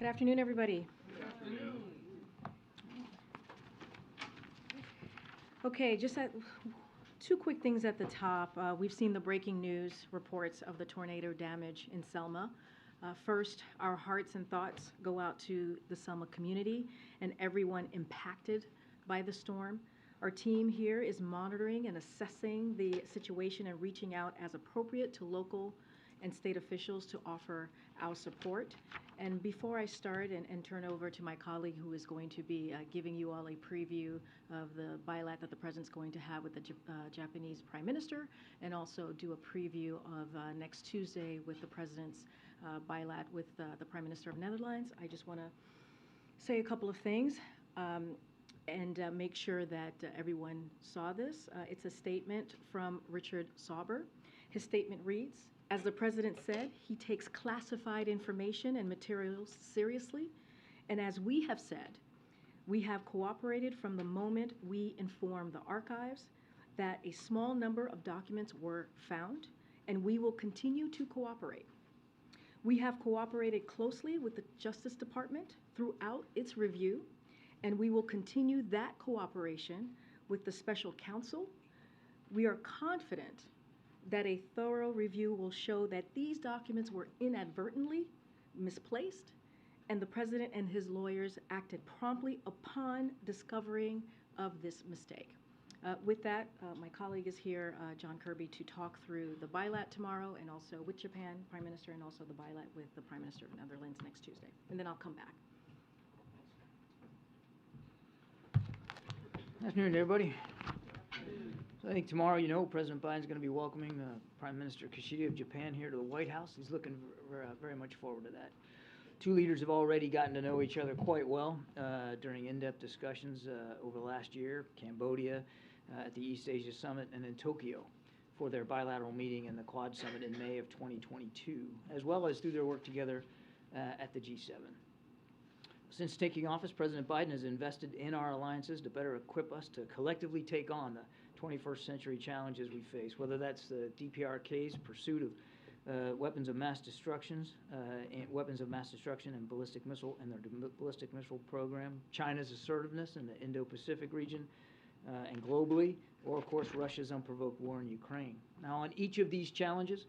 Good afternoon, everybody. Good afternoon. Okay, just two quick things at the top. We've seen the breaking news reports of the tornado damage in Selma. First, our hearts and thoughts go out to the Selma community and everyone impacted by the storm. Our team here is monitoring and assessing the situation and reaching out as appropriate to local and state officials to offer our support. And before I start and turn over to my colleague who is going to be giving you all a preview of the bilat that the President's going to have with the Japanese Prime Minister, and also do a preview of next Tuesday with the President's bilat with the Prime Minister of Netherlands, I just want to say a couple of things and make sure that everyone saw this. It's a statement from Richard Sauber. His statement reads, "As the President said, he takes classified information and materials seriously, and as we have said, we have cooperated from the moment we informed the archives that a small number of documents were found, and we will continue to cooperate. We have cooperated closely with the Justice Department throughout its review, and we will continue that cooperation with the Special Counsel. We are confident that a thorough review will show that these documents were inadvertently misplaced, and the President and his lawyers acted promptly upon discovering of this mistake." With that, my colleague is here, John Kirby, to talk through the bilat tomorrow, and also with Japan Prime Minister, and also the bilat with the Prime Minister of Netherlands next Tuesday. And then I'll come back. Good afternoon, everybody. So I think tomorrow, President Biden's going to be welcoming Prime Minister Kishida of Japan here to the White House. He's looking very much forward to that. Two leaders have already gotten to know each other quite well during in-depth discussions over the last year, Cambodia, at the East Asia Summit, and in Tokyo for their bilateral meeting and the Quad Summit in May of 2022, as well as through their work together at the G7. Since taking office, President Biden has invested in our alliances to better equip us to collectively take on the 21st century challenges we face, whether that's the DPRK's pursuit of weapons of mass destruction and ballistic missile and their ballistic missile program, China's assertiveness in the Indo-Pacific region and globally, or of course Russia's unprovoked war in Ukraine. Now, on each of these challenges,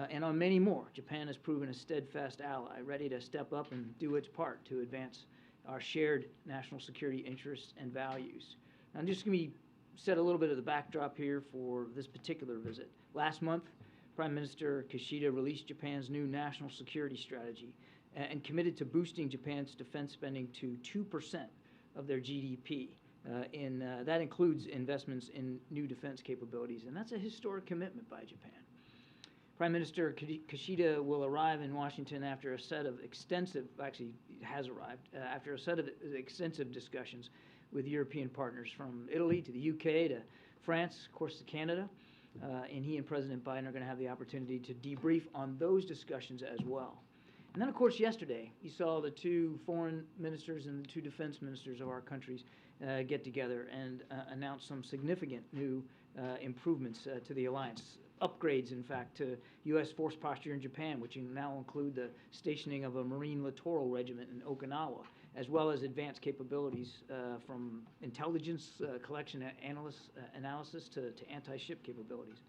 and on many more, Japan has proven a steadfast ally, ready to step up and do its part to advance our shared national security interests and values. Now, I'm just going to set a little bit of the backdrop here for this particular visit. Last month, Prime Minister Kishida released Japan's new national security strategy and committed to boosting Japan's defense spending to 2% of their GDP. That includes investments in new defense capabilities, and that's a historic commitment by Japan. Prime Minister Kishida will arrive in Washington after a set of extensive discussions with European partners from Italy to the UK to France, of course, to Canada. And he and President Biden are going to have the opportunity to debrief on those discussions as well. And then, of course, yesterday, you saw the two foreign ministers and the two defense ministers of our countries get together and announce some significant new improvements to the alliance. Upgrades, in fact, to U.S. force posture in Japan, which now include the stationing of a Marine Littoral Regiment in Okinawa, as well as advanced capabilities from intelligence collection analysis to anti-ship capabilities.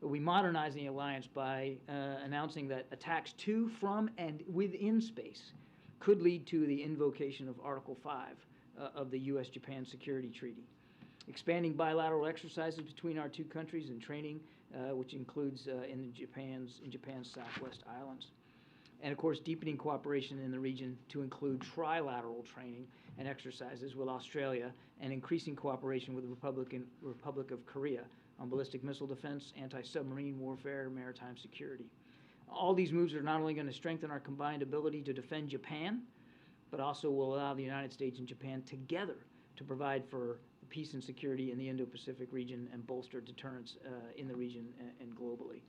We modernize the alliance by announcing that attacks to, from, and within space could lead to the invocation of Article 5 of the U.S.-Japan Security Treaty. Expanding bilateral exercises between our two countries and training, which includes in Japan's Southwest Islands. And, of course, deepening cooperation in the region to include trilateral training and exercises with Australia, and increasing cooperation with the Republic of Korea on ballistic missile defense, anti-submarine warfare, maritime security. All these moves are not only going to strengthen our combined ability to defend Japan, but also will allow the United States and Japan together to provide for peace and security in the Indo-Pacific region and bolster deterrence in the region and globally.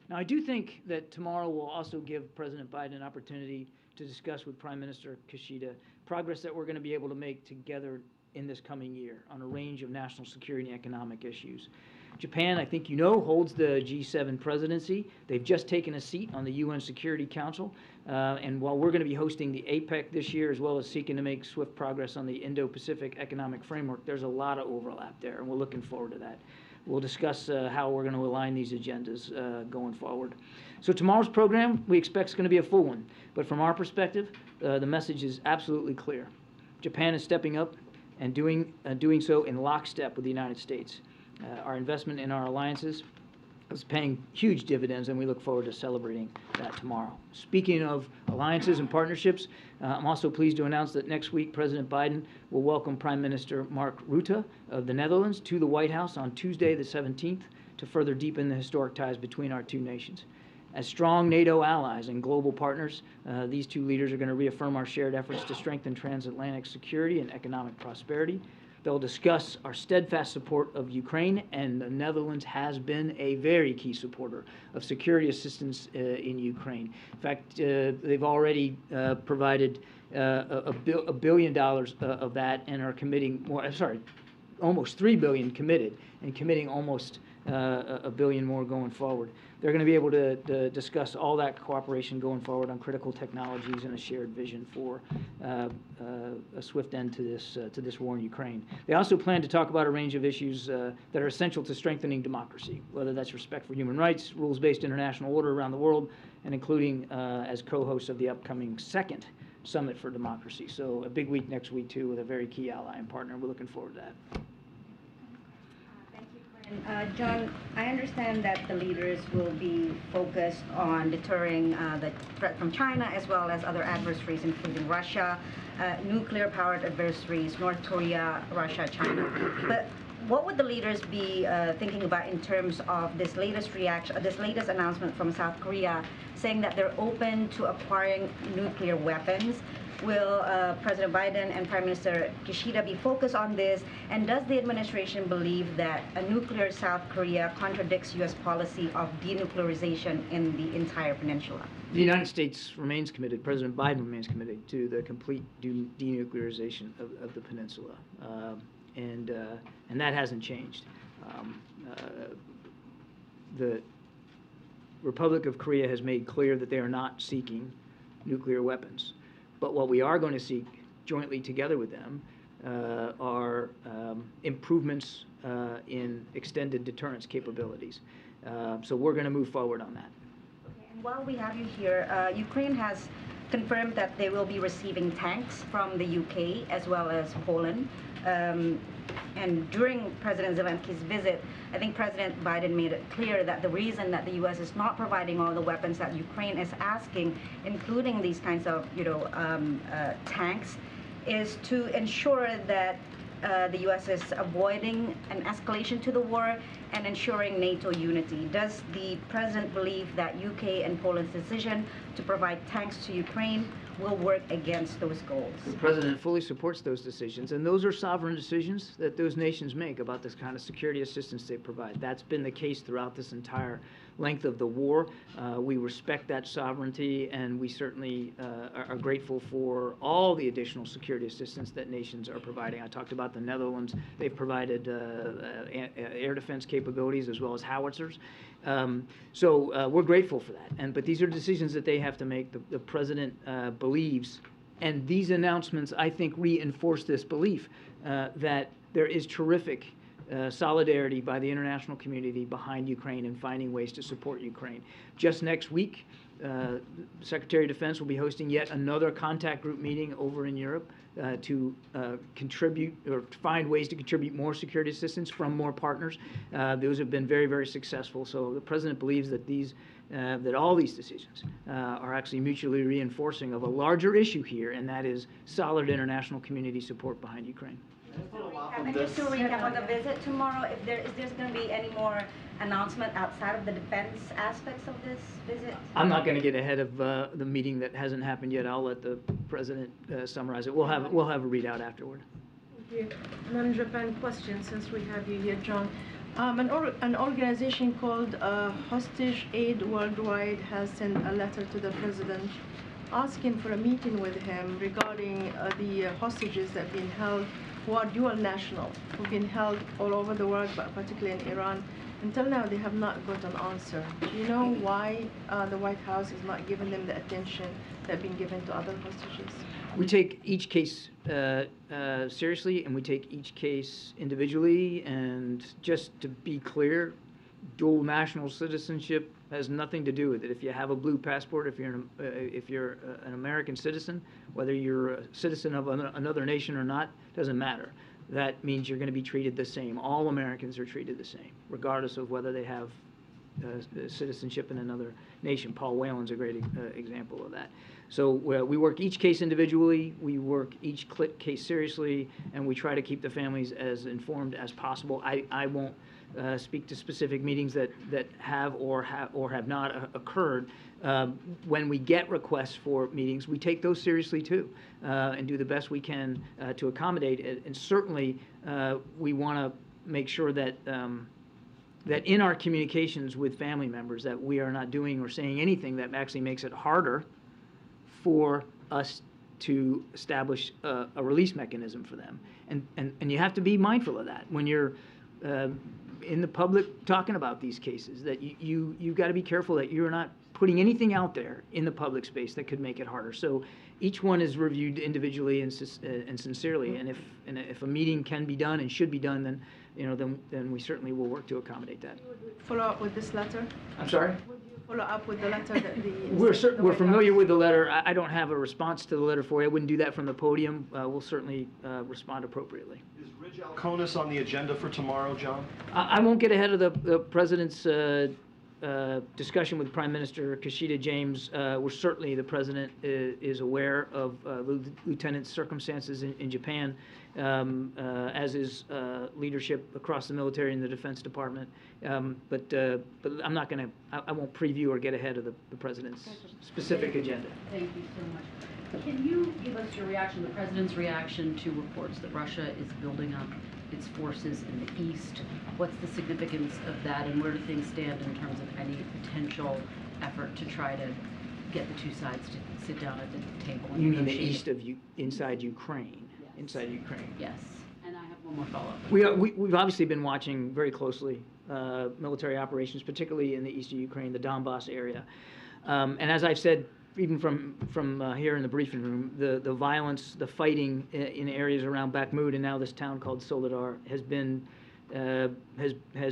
Now, I do think that tomorrow will also give President Biden an opportunity to discuss with Prime Minister Kishida progress that we're going to be able to make together in this coming year on a range of national security and economic issues. Japan, I think you know, holds the G7 presidency. They've just taken a seat on the UN Security Council. And while we're going to be hosting the APEC this year, as well as seeking to make swift progress on the Indo-Pacific Economic Framework, there's a lot of overlap there, and we're looking forward to that. We'll discuss how we're going to align these agendas going forward. So tomorrow's program, we expect is going to be a full one. But from our perspective, the message is absolutely clear. Japan is stepping up and doing so in lockstep with the United States. Our investment in our alliances is paying huge dividends, and we look forward to celebrating that tomorrow. Speaking of alliances and partnerships, I'm also pleased to announce that next week President Biden will welcome Prime Minister Mark Rutte of the Netherlands to the White House on Tuesday the 17th to further deepen the historic ties between our two nations. As strong NATO allies and global partners, these two leaders are going to reaffirm our shared efforts to strengthen transatlantic security and economic prosperity. They'll discuss our steadfast support of Ukraine, and the Netherlands has been a very key supporter of security assistance in Ukraine. In fact, they've already provided $1 billion of that and are committing more, almost $3 billion committed, and committing almost $1 billion more going forward. They're going to be able to discuss all that cooperation going forward on critical technologies and a shared vision for a swift end to this war in Ukraine. They also plan to talk about a range of issues that are essential to strengthening democracy, whether that's respect for human rights, rules-based international order around the world, and including as co-hosts of the upcoming second Summit for Democracy. So a big week next week, too, with a very key ally and partner. We're looking forward to that. John, I understand that the leaders will be focused on deterring the threat from China as well as other adversaries, including Russia, nuclear-powered adversaries, North Korea, Russia, China. But what would the leaders be thinking about in terms of this latest announcement from South Korea saying that they're open to acquiring nuclear weapons? Will President Biden and Prime Minister Kishida be focused on this? And does the administration believe that a nuclear South Korea contradicts U.S. policy of denuclearization in the entire peninsula? The United States remains committed, President Biden remains committed to the complete denuclearization of the peninsula. And that hasn't changed. The Republic of Korea has made clear that they are not seeking nuclear weapons. But what we are going to seek jointly together with them are improvements in extended deterrence capabilities. So we're going to move forward on that. Okay, and while we have you here, Ukraine has confirmed that they will be receiving tanks from the UK as well as Poland. And during President Zelensky's visit, I think President Biden made it clear that the reason that the U.S. is not providing all the weapons that Ukraine is asking, including these kinds of, tanks, is to ensure that the U.S. is avoiding an escalation to the war and ensuring NATO unity. Does the president believe that UK and Poland's decision to provide tanks to Ukraine will work against those goals? The president fully supports those decisions, and those are sovereign decisions that those nations make about this kind of security assistance they provide. That's been the case throughout this entire length of the war. We respect that sovereignty, and we certainly are grateful for all the additional security assistance that nations are providing. I talked about the Netherlands. They've provided air defense capabilities as well as howitzers. So we're grateful for that. But these are decisions that they have to make. The president believes, and these announcements, I think, reinforce this belief that there is terrific solidarity by the international community behind Ukraine and finding ways to support Ukraine. Just next week, Secretary of Defense will be hosting yet another contact group meeting over in Europe to contribute or to find ways to contribute more security assistance from more partners. Those have been very, very successful. So the president believes that that all these decisions are actually mutually reinforcing of a larger issue here, and that is solid international community support behind Ukraine. And just to recap on the visit tomorrow, is there's going to be any more announcement outside of the defense aspects of this visit? I'm not going to get ahead of the meeting that hasn't happened yet. I'll let the president summarize it. We'll have a readout afterward. Thank you. Non-Japan question, since we have you here, John. An organization called Hostage Aid Worldwide has sent a letter to the president asking for a meeting with him regarding the hostages that have been held, who are dual national, who've been held all over the world, but particularly in Iran. Until now, they have not got an answer. Do you know why the White House is not giving them the attention that been given to other hostages? We take each case seriously, and we take each case individually. And just to be clear, dual national citizenship has nothing to do with it. If you have a blue passport, if you're an American citizen, whether you're a citizen of another nation or not, doesn't matter. That means you're going to be treated the same. All Americans are treated the same, regardless of whether they have citizenship in another nation. Paul Whelan's a great example of that. So we work each case individually, we work each case seriously, and we try to keep the families as informed as possible. I won't speak to specific meetings that have or have not occurred. When we get requests for meetings, we take those seriously too, and do the best we can to accommodate it. And certainly, we want to make sure that that in our communications with family members, that we are not doing or saying anything that actually makes it harder for us to establish a release mechanism for them. And you have to be mindful of that when you're in the public talking about these cases, that you've got to be careful that you're not putting anything out there in the public space that could make it harder. So each one is reviewed individually and sincerely. And if a meeting can be done and should be done, then then we certainly will work to accommodate that. Follow up with this letter? I'm sorry? Would you follow up with the letter that the... We're familiar with the letter. I don't have a response to the letter for you. I wouldn't do that from the podium. We'll certainly respond appropriately. Is Ridge Alconis on the agenda for tomorrow, John? I won't get ahead of the President's discussion with Prime Minister Kashida James. We're certainly, the President is aware of Lieutenant's circumstances in Japan, as is leadership across the military and the Defense Department. But I'm not going to, I won't preview or get ahead of the President's specific agenda. Thank you so much. Can you give us your reaction, the President's reaction to reports that Russia is building up its forces in the east? What's the significance of that, and where do things stand in terms of any potential effort to try to get the two sides to sit down at the table? And You mean the negotiate? east of inside Ukraine? Yes. Inside Ukraine. Yes, and I have one more follow-up. We've obviously been watching very closely military operations, particularly in the east of Ukraine, the Donbass area. And as I've said, even from here in the briefing room, the violence, the fighting in areas around Bakhmut and now this town called Soledar has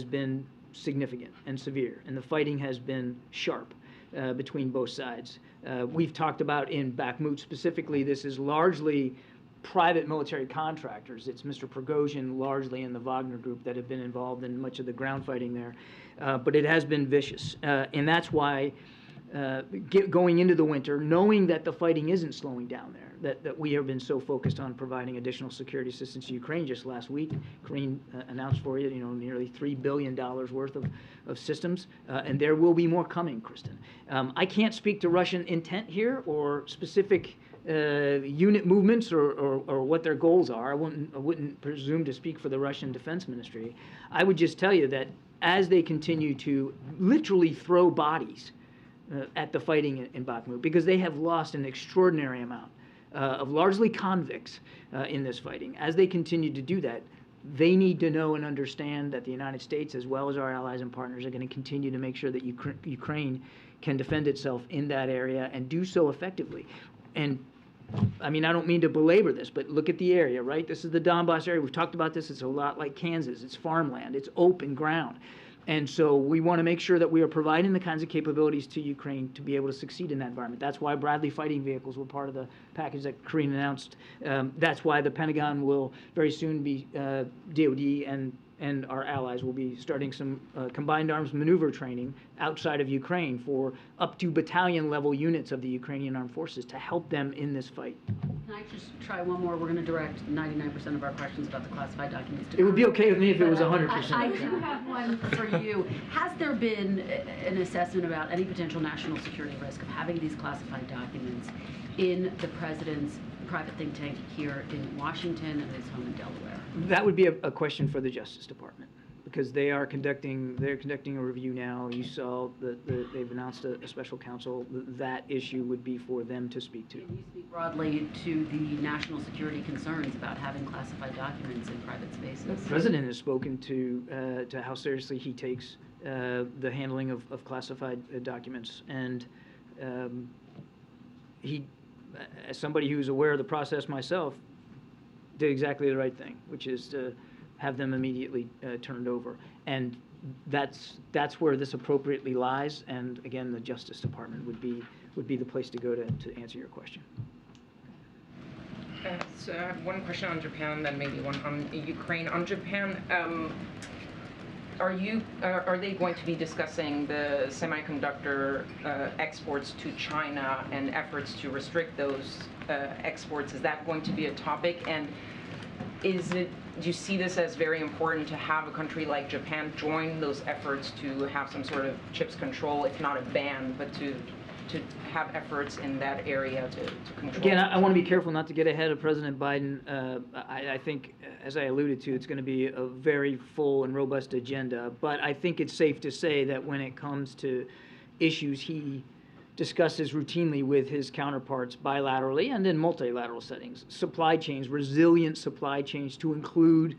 been significant and severe, and the fighting has been sharp between both sides. We've talked about in Bakhmut specifically, this is largely private military contractors. It's Mr. Prigozhin largely and the Wagner Group that have been involved in much of the ground fighting there. But it has been vicious, and that's why going into the winter, knowing that the fighting isn't slowing down there, that we have been so focused on providing additional security assistance to Ukraine. Just last week, Karine announced for you, nearly $3 billion worth of systems, and there will be more coming, Kristen. I can't speak to Russian intent here or specific unit movements or what their goals are. I wouldn't presume to speak for the Russian Defense Ministry. I would just tell you that as they continue to literally throw bodies at the fighting in Bakhmut, because they have lost an extraordinary amount of largely convicts in this fighting. As they continue to do that, they need to know and understand that the United States, as well as our allies and partners, are going to continue to make sure that Ukraine can defend itself in that area and do so effectively. And I mean, I don't mean to belabor this, but look at the area, right? This is the Donbass area. We've talked about this. It's a lot like Kansas. It's farmland. It's open ground. And so we want to make sure that we are providing the kinds of capabilities to Ukraine to be able to succeed in that environment. That's why Bradley fighting vehicles were part of the package that Karine announced. That's why the Pentagon will very soon be, DOD and our allies will be starting some combined arms maneuver training outside of Ukraine for up to battalion level units of the Ukrainian armed forces to help them in this fight. Can I just try one more? We're going to direct 99% of our questions about the classified documents to It would be okay with me if it was 100%. I do have one for you. Has there been an assessment about any potential national security risk of having these classified documents in the President's private think tank here in Washington and his home in Delaware? That would be a question for the Justice Department, because they're conducting a review now. You saw that they've announced a special counsel. That issue would be for them to speak to. Can you speak broadly to the national security concerns about having classified documents in private spaces? The president has spoken to how seriously he takes the handling of classified documents, and he, as somebody who's aware of the process myself, did exactly the right thing, which is to have them immediately turned over. And that's where this appropriately lies. And again, the Justice Department would be the place to go to answer your question. So I have one question on Japan, then maybe one on Ukraine. On Japan, are they going to be discussing the semiconductor exports to China and efforts to restrict those exports? Is that going to be a topic? And do you see this as very important to have a country like Japan join those efforts to have some sort of chips control, if not a ban, but to have efforts in that area to control? Again, I want to be careful not to get ahead of President Biden. I think, as I alluded to, it's going to be a very full and robust agenda. But I think it's safe to say that when it comes to issues he discusses routinely with his counterparts bilaterally and in multilateral settings, supply chains, resilient supply chains to include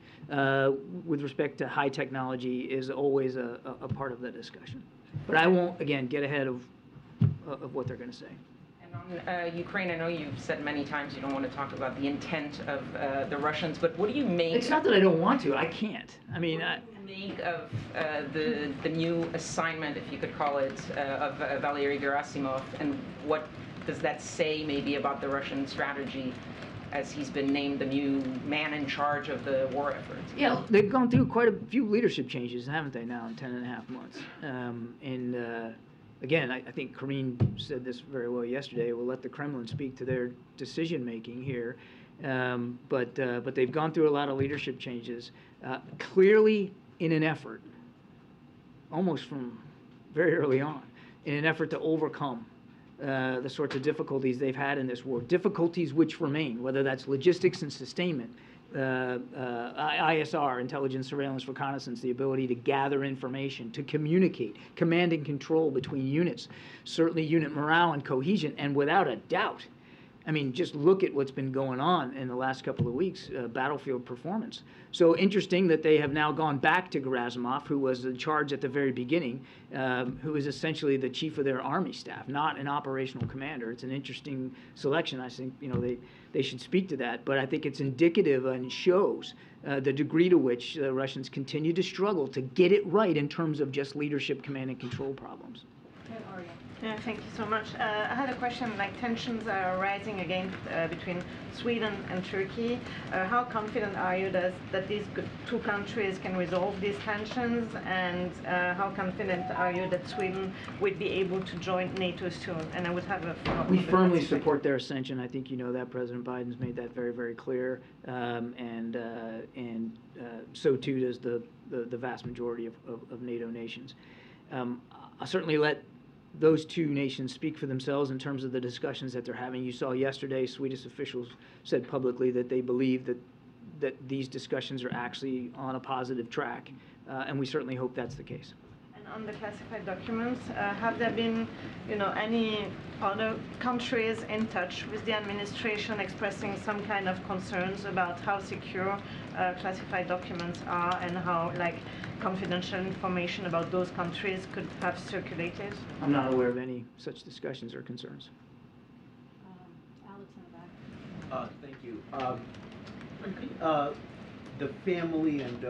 with respect to high technology is always a part of the discussion. But I won't, again, get ahead of what they're going to say. And on Ukraine, I know you've said many times you don't want to talk about the intent of the Russians, but what do you make? It's not that I don't want to. I can't. I mean, what do you make of the new assignment, if you could call it, of Valery Gerasimov, and what does that say maybe about the Russian strategy as he's been named the new man in charge of the war efforts? Yeah, they've gone through quite a few leadership changes, haven't they, now in 10.5 months? Again, I think Karine said this very well yesterday. We'll let the Kremlin speak to their decision-making here. But they've gone through a lot of leadership changes, clearly in an effort, almost from very early on, in an effort to overcome the sorts of difficulties they've had in this war, difficulties which remain, whether that's logistics and sustainment, ISR, intelligence, surveillance, reconnaissance, the ability to gather information, to communicate, command and control between units, certainly unit morale and cohesion, and without a doubt, I mean, just look at what's been going on in the last couple of weeks, battlefield performance. So interesting that they have now gone back to Gerasimov, who was in charge at the very beginning, who is essentially the chief of their army staff, not an operational commander. It's an interesting selection. I think, you know, they should speak to that. But I think it's indicative and shows the degree to which the Russians continue to struggle to get it right in terms of just leadership, command, and control problems. Yeah, thank you so much. I had a question, like tensions are rising again between Sweden and Turkey. How confident are you that these two countries can resolve these tensions, and how confident are you that Sweden would be able to join NATO soon? And I would have a follow-up. We firmly support their ascension. I think you know that. President Biden's made that very, very clear, and so too does the vast majority of NATO nations. I'll certainly let those two nations speak for themselves in terms of the discussions that they're having. You saw yesterday Swedish officials said publicly that they believe that these discussions are actually on a positive track, and we certainly hope that's the case. And on the classified documents, have there been, any other countries in touch with the administration expressing some kind of concerns about how secure classified documents are and how, confidential information about those countries could have circulated? I'm not aware of any such discussions or concerns. Alex in the back. Thank you. The family and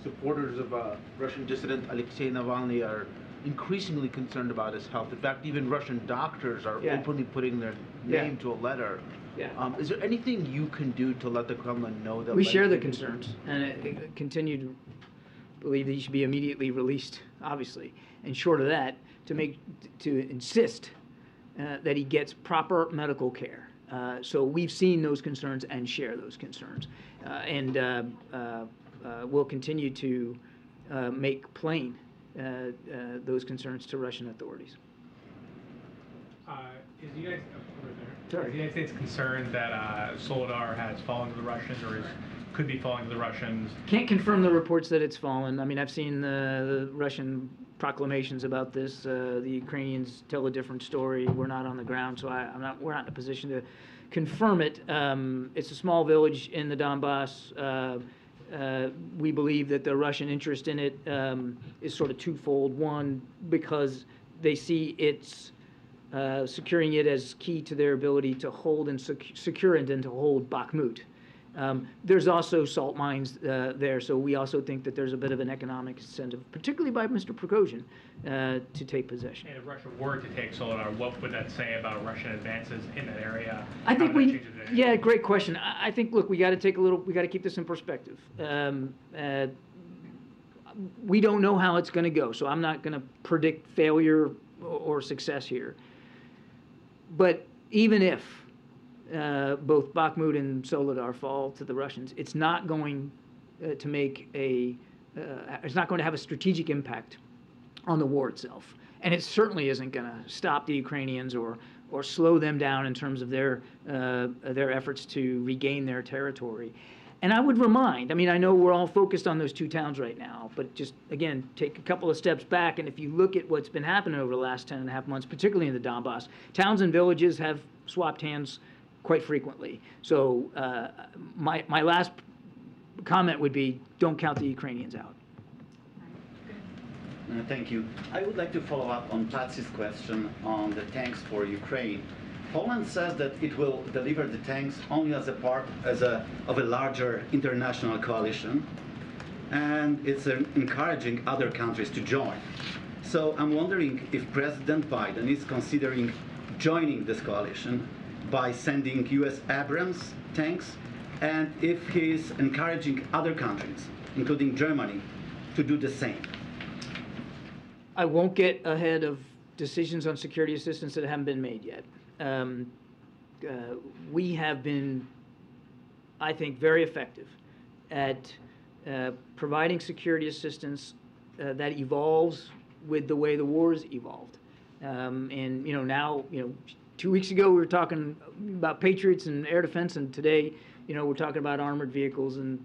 supporters of Russian dissident Alexei Navalny are increasingly concerned about his health. In fact, even Russian doctors are openly putting their name to a letter. Yeah. Is there anything you can do to let the Kremlin know that? We share the concerns and continue to believe that he should be immediately released, obviously, and short of that, to insist that he gets proper medical care. So we've seen those concerns and share those concerns, and we'll continue to make plain those concerns to Russian authorities. Is the United Sorry. States concerned that Soledar has fallen to the Russians or is could be falling to the Russians. Can't confirm the reports that it's fallen. I mean, I've seen the Russian proclamations about this. The Ukrainians tell a different story. We're not on the ground, so we're not in a position to confirm it. It's a small village in the Donbass. We believe that the Russian interest in it is sort of twofold. One, because they see it's securing it as key to their ability to hold and secure and then to hold Bakhmut. There's also salt mines there, so we also think that there's a bit of an economic incentive, particularly by Mr. Prigozhin, to take possession. And if Russia were to take Soledar, what would that say about Russian advances in that area? I think yeah, great question. I think, look, we got to keep this in perspective. We don't know how it's going to go, so I'm not going to predict failure or success here. But even if both Bakhmut and Soledar fall to the Russians, it's not going to make it's not going to have a strategic impact on the war itself, and it certainly isn't going to stop the Ukrainians or slow them down in terms of their efforts to regain their territory. And I would remind, I mean, I know we're all focused on those two towns right now, but just, again, take a couple of steps back, and if you look at what's been happening over the last 10.5 months, particularly in the Donbass, towns and villages have swapped hands quite frequently. So my last comment would be, don't count the Ukrainians out. Thank you. I would like to follow up on Patsy's question on the tanks for Ukraine. Poland says that it will deliver the tanks only as a part of a larger international coalition, and it's encouraging other countries to join. So I'm wondering if President Biden is considering joining this coalition by sending U.S. Abrams tanks, and if he's encouraging other countries, including Germany, to do the same. I won't get ahead of decisions on security assistance that haven't been made yet. We have been, I think, very effective at providing security assistance that evolves with the way the war has evolved. And now 2 weeks ago we were talking about Patriots and air defense, and today we're talking about armored vehicles and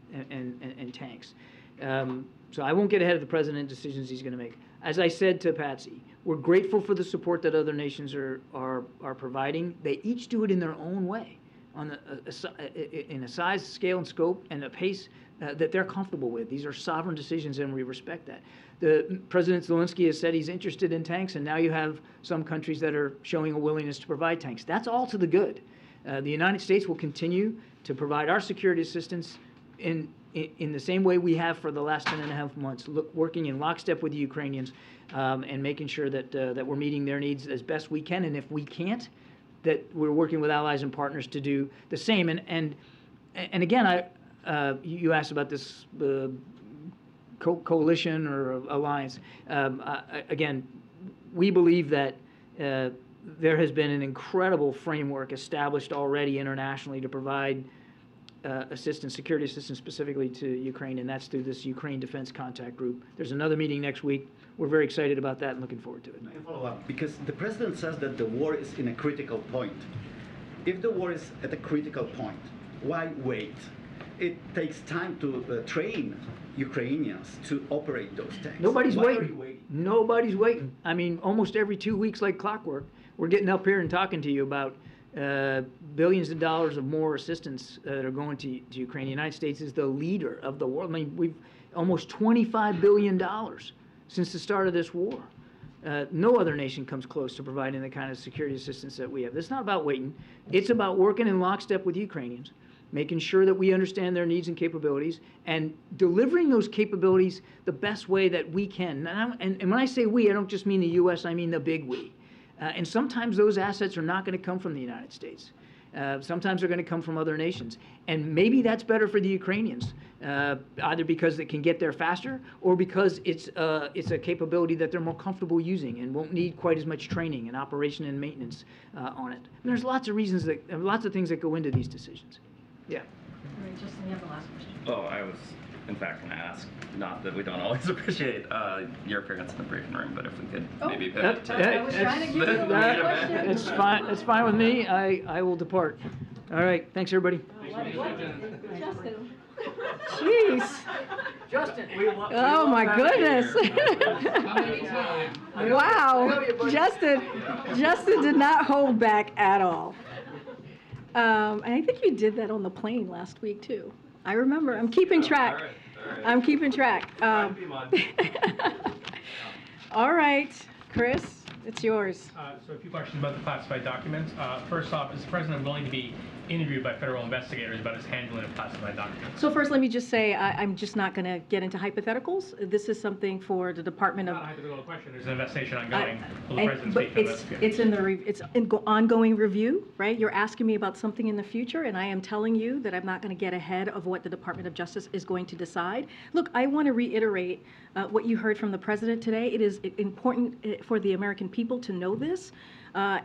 tanks. So I won't get ahead of the president decisions he's going to make. As I said to Patsy, we're grateful for the support that other nations are providing. They each do it in their own way, in a size, scale, and scope, and a pace that they're comfortable with. These are sovereign decisions, and we respect that. President Zelensky has said he's interested in tanks, and now you have some countries that are showing a willingness to provide tanks. That's all to the good. The United States will continue to provide our security assistance in the same way we have for the last 10.5 months, working in lockstep with the Ukrainians and making sure that we're meeting their needs as best we can. And if we can't, that we're working with allies and partners to do the same. And again, you asked about this coalition or alliance. Again, we believe that there has been an incredible framework established already internationally to provide security assistance specifically to Ukraine, and that's through this Ukraine Defense Contact Group. There's another meeting next week. We're very excited about that and looking forward to it. May I follow up? Because the president says that the war is in a critical point. If the war is at a critical point, why wait? It takes time to train Ukrainians to operate those tanks. Nobody's Why waiting. are you waiting? Nobody's waiting. I mean, almost every 2 weeks, like clockwork, we're getting up here and talking to you about billions of dollars of more assistance that are going to Ukraine. The United States is the leader of the world. I mean, we've almost $25 billion since the start of this war. No other nation comes close to providing the kind of security assistance that we have. It's not about waiting. It's about working in lockstep with Ukrainians, making sure that we understand their needs and capabilities, and delivering those capabilities the best way that we can. And when I say we, I don't just mean the U.S., I mean the big we. And sometimes those assets are not going to come from the United States. Sometimes they're going to come from other nations. And maybe that's better for the Ukrainians, either because it can get there faster or because it's a capability that they're more comfortable using and won't need quite as much training and operation and maintenance on it. And there's lots of reasons lots of things that go into these decisions. Yeah. All right, Justin, you have the last question. Oh, I was, in fact, going to ask, not that we don't always appreciate your appearance in the briefing room, but if we could maybe pivot to... I was trying to give you the question. It's fine. It's fine with me. I will depart. All right. Thanks, everybody. Justin. Jeez. Justin, Oh, my goodness. Wow. Justin did not hold back at all. And I think you did that on the plane last week, too. I remember. I'm keeping track. All right. I'm keeping track. All right, Chris, it's yours. So a few questions about the classified documents. First off, is the president willing to be interviewed by federal investigators about his handling of classified documents? So first, let me just say, I'm just not going to get into hypotheticals. This is something for the Department of... Not a hypothetical question. There's an investigation ongoing. Will the And- president but speak to investigators? it's in the ongoing review, right? You're asking me about something in the future, and I am telling you that I'm not going to get ahead of what the Department of Justice is going to decide. Look, I want to reiterate what you heard from the president today. It is important for the American people to know this.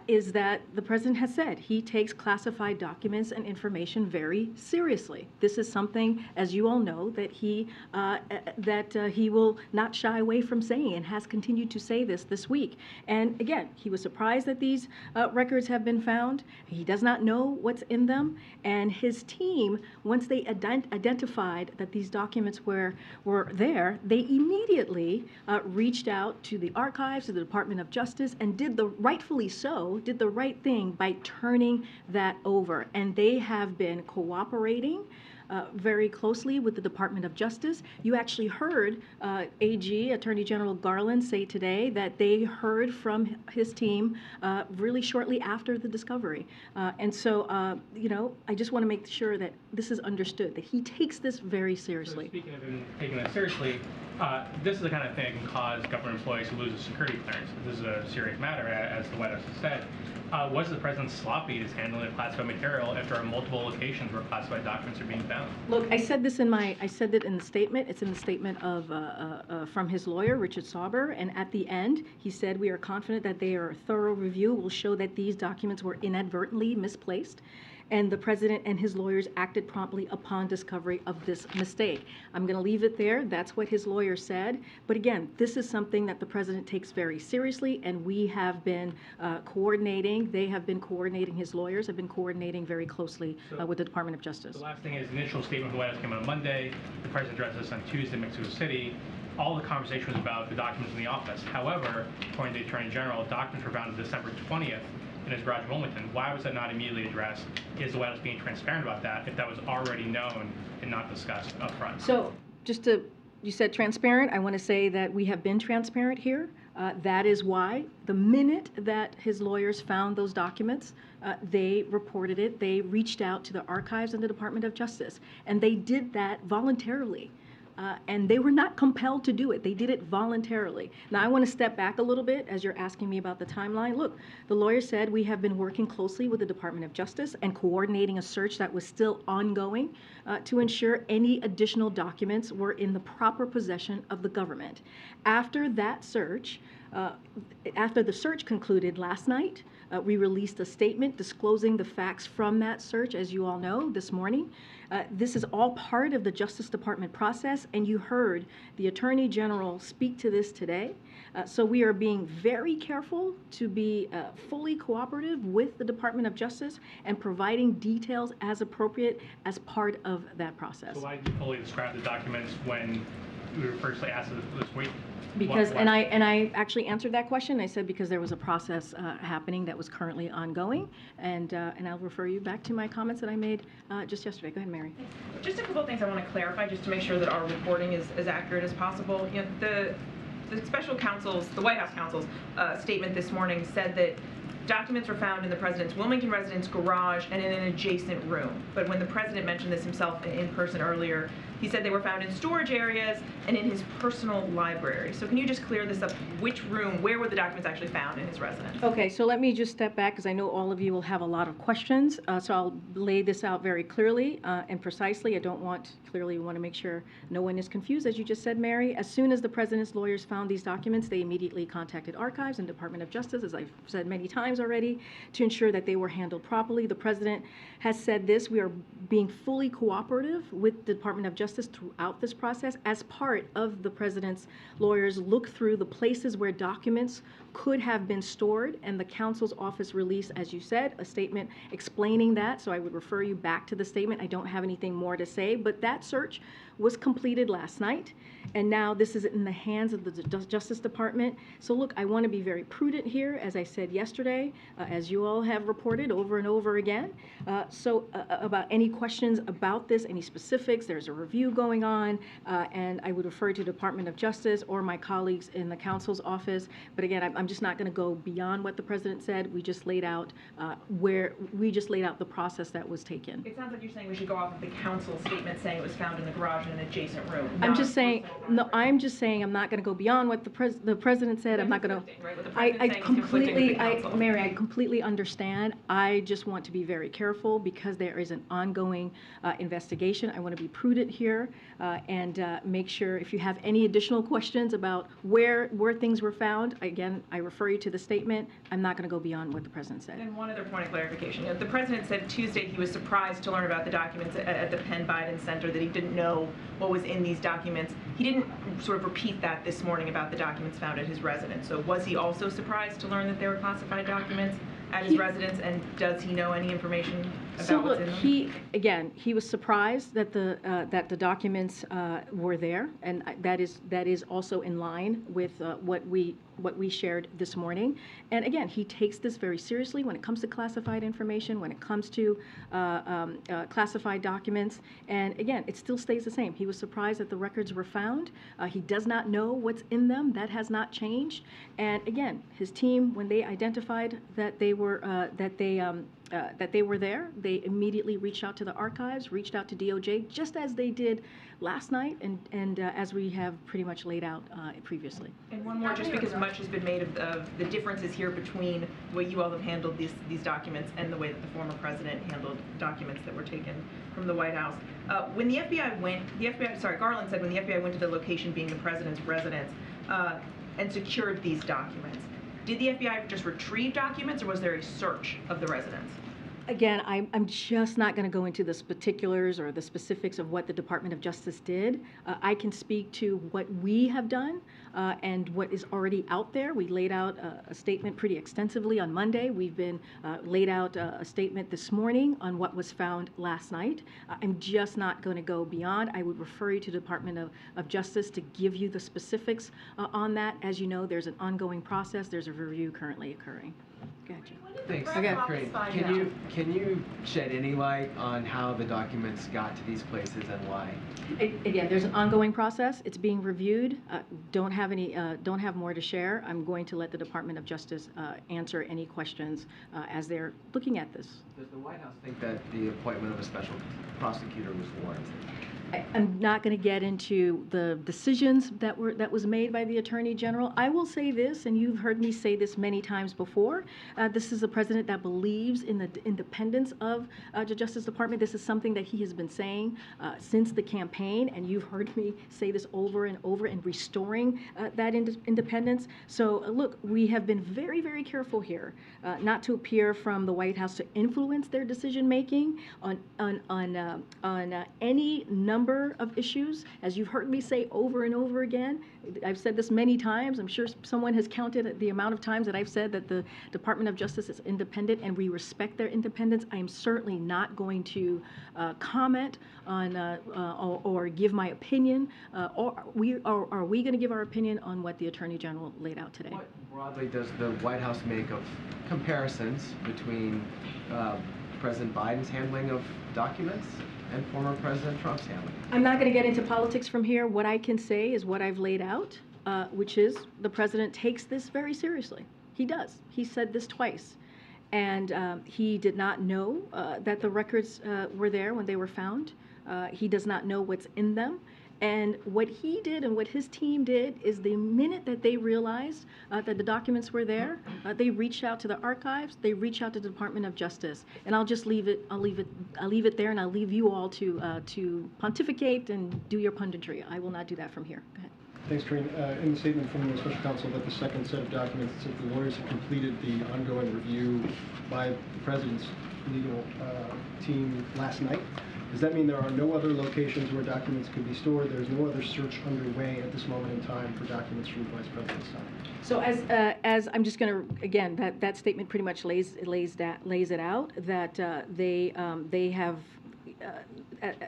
Is that the president has said he takes classified documents and information very seriously. This is something, as you all know, that he will not shy away from saying, and has continued to say this week. And again, he was surprised that these records have been found. He does not know what's in them, and his team, once they identified that these documents were there, they immediately reached out to the archives, to the Department of Justice, and did the right thing by turning that over. And they have been cooperating very closely with the Department of Justice. You actually heard AG, Attorney General Garland, say today that they heard from his team really shortly after the discovery. And so, I just want to make sure that this is understood, that he takes this very seriously. So speaking of him taking this seriously, this is the kind of thing that can cause government employees to lose a security clearance. This is a serious matter, as the White House has said. Was the president sloppy in his handling of classified material if there are multiple locations where classified documents are being found? Look, I said it in the statement. It's in the statement from his lawyer, Richard Sauber, and at the end, he said, we are confident that a thorough review will show that these documents were inadvertently misplaced, and the president and his lawyers acted promptly upon discovery of this mistake. I'm going to leave it there. That's what his lawyer said. But again, this is something that the president takes very seriously, and we have been coordinating. They have been coordinating, his lawyers have been coordinating very closely with the Department of Justice. The last thing is, the initial statement from the White House came out on Monday. The president addressed this on Tuesday in Mexico City. All the conversation was about the documents in the office. However, according to the Attorney General, documents were found on December 20th in his garage in Wilmington. Why was that not immediately addressed? Is the White House being transparent about that if that was already known and not discussed up front? So you said transparent. I want to say that we have been transparent here. That is why the minute that his lawyers found those documents, they reported it. They reached out to the archives and the Department of Justice, and they did that voluntarily. And they were not compelled to do it. They did it voluntarily. Now, I want to step back a little bit as you're asking me about the timeline. Look, the lawyer said we have been working closely with the Department of Justice and coordinating a search that was still ongoing to ensure any additional documents were in the proper possession of the government. After that search, after the search concluded last night, we released a statement disclosing the facts from that search, as you all know, this morning. This is all part of the Justice Department process, and you heard the Attorney General speak to this today. So we are being very careful to be fully cooperative with the Department of Justice and providing details as appropriate as part of that process. So why did you fully describe the documents when we were firstly asked this week? Because, and I actually answered that question. I said because there was a process happening that was currently ongoing, and I'll refer you back to my comments that I made just yesterday. Go ahead, Mary. Just a couple of things I want to clarify, just to make sure that our reporting is as accurate as possible. You know, the special counsel's, the White House counsel's statement this morning said that documents were found in the president's Wilmington residence garage and in an adjacent room. But when the president mentioned this himself in person earlier, he said they were found in storage areas and in his personal library. So can you just clear this up? Which room, where were the documents actually found in his residence? Okay, so let me just step back because I know all of you will have a lot of questions. So I'll lay this out very clearly and precisely. I want to make sure no one is confused. As you just said, Mary, as soon as the president's lawyers found these documents, they immediately contacted Archives and Department of Justice, as I've said many times already, to ensure that they were handled properly. The president has said this. We are being fully cooperative with the Department of Justice throughout this process as part of the president's lawyers look through the places where documents could have been stored, and the counsel's office released, as you said, a statement explaining that, so I would refer you back to the statement. I don't have anything more to say, but that search was completed last night, and now this is in the hands of the Justice Department. So look, I want to be very prudent here, as I said yesterday, as you all have reported over and over again. About any questions about this, any specifics, there's a review going on, and I would refer to Department of Justice or my colleagues in the counsel's office. But again, I'm just not going to go beyond what the president said. We just laid out the process that was taken. It sounds like you're saying we should go off of the council statement saying it was found in the garage in an adjacent room. I'm just saying I'm not going to go beyond what the president said. I'm not going to. Mary, I completely understand. I just want to be very careful because there is an ongoing investigation. I want to be prudent here and make sure if you have any additional questions about where things were found, again, I refer you to the statement. I'm not going to go beyond what the president said. And one other point of clarification. The president said Tuesday he was surprised to learn about the documents at the Penn Biden Center, that he didn't know what was in these documents. He didn't sort of repeat that this morning about the documents found at his residence. So was he also surprised to learn that they were classified documents at his residence, and does he know any information about what's in them? He was surprised that the documents were there, and that is also in line with what we shared this morning. And again, he takes this very seriously when it comes to classified information, when it comes to classified documents. And again, it still stays the same. He was surprised that the records were found. He does not know what's in them. That has not changed. And again, his team, when they identified that they were there, they immediately reached out to the archives, reached out to DOJ, just as they did last night, and as we have pretty much laid out previously. And one more, just because much has been made of the differences here between the way you all have handled these documents and the way that the former president handled documents that were taken from the White House. When the FBI Garland said when the FBI went to the location being the president's residence and secured these documents, did the FBI just retrieve documents, or was there a search of the residence? Again, I'm just not going to go into the particulars or the specifics of what the Department of Justice did. I can speak to what we have done and what is already out there. We laid out a statement pretty extensively on Monday. We've been laid out a statement this morning on what was found last night. I'm just not going to go beyond. I would refer you to the Department of Justice to give you the specifics on that. As you know, there's an ongoing process. There's a review currently occurring. Gotcha. Thanks. Great. Can you shed any light on how the documents got to these places and why? Again, there's an ongoing process. It's being reviewed. Don't have more to share. I'm going to let the Department of Justice answer any questions as they're looking at this. Does the White House think that the appointment of a special prosecutor was warranted? I'm not going to get into the decisions that was made by the Attorney General. I will say this, and you've heard me say this many times before. This is a president that believes in the independence of the Justice Department. This is something that he has been saying since the campaign, and you've heard me say this over and over in restoring that independence. So look, we have been very, very careful here not to appear from the White House to influence their decision making on any number of issues. As you've heard me say over and over again, I've said this many times. I'm sure someone has counted the amount of times that I've said that the Department of Justice is independent and we respect their independence. I am certainly not going to comment on or give my opinion. Are we going to give our opinion on what the Attorney General laid out today? What broadly does the White House make of comparisons between President Biden's handling of documents and former President Trump's handling? I'm not going to get into politics from here. What I can say is what I've laid out, which is the president takes this very seriously. He does. He said this twice. And he did not know that the records were there when they were found. He does not know what's in them. And what he did and what his team did is the minute that they realized that the documents were there, they reached out to the archives, they reached out to the Department of Justice. And I'll just leave it there, and I'll leave you all to pontificate and do your punditry. I will not do that from here. Go ahead. Thanks, Karine. In the statement from the special counsel about the second set of documents, it says the lawyers have completed the ongoing review by the president's legal team last night. Does that mean there are no other locations where documents can be stored? There's no other search underway at this moment in time for documents from the Vice President's side? So as I'm just going to, again, that statement pretty much lays it out, that they have,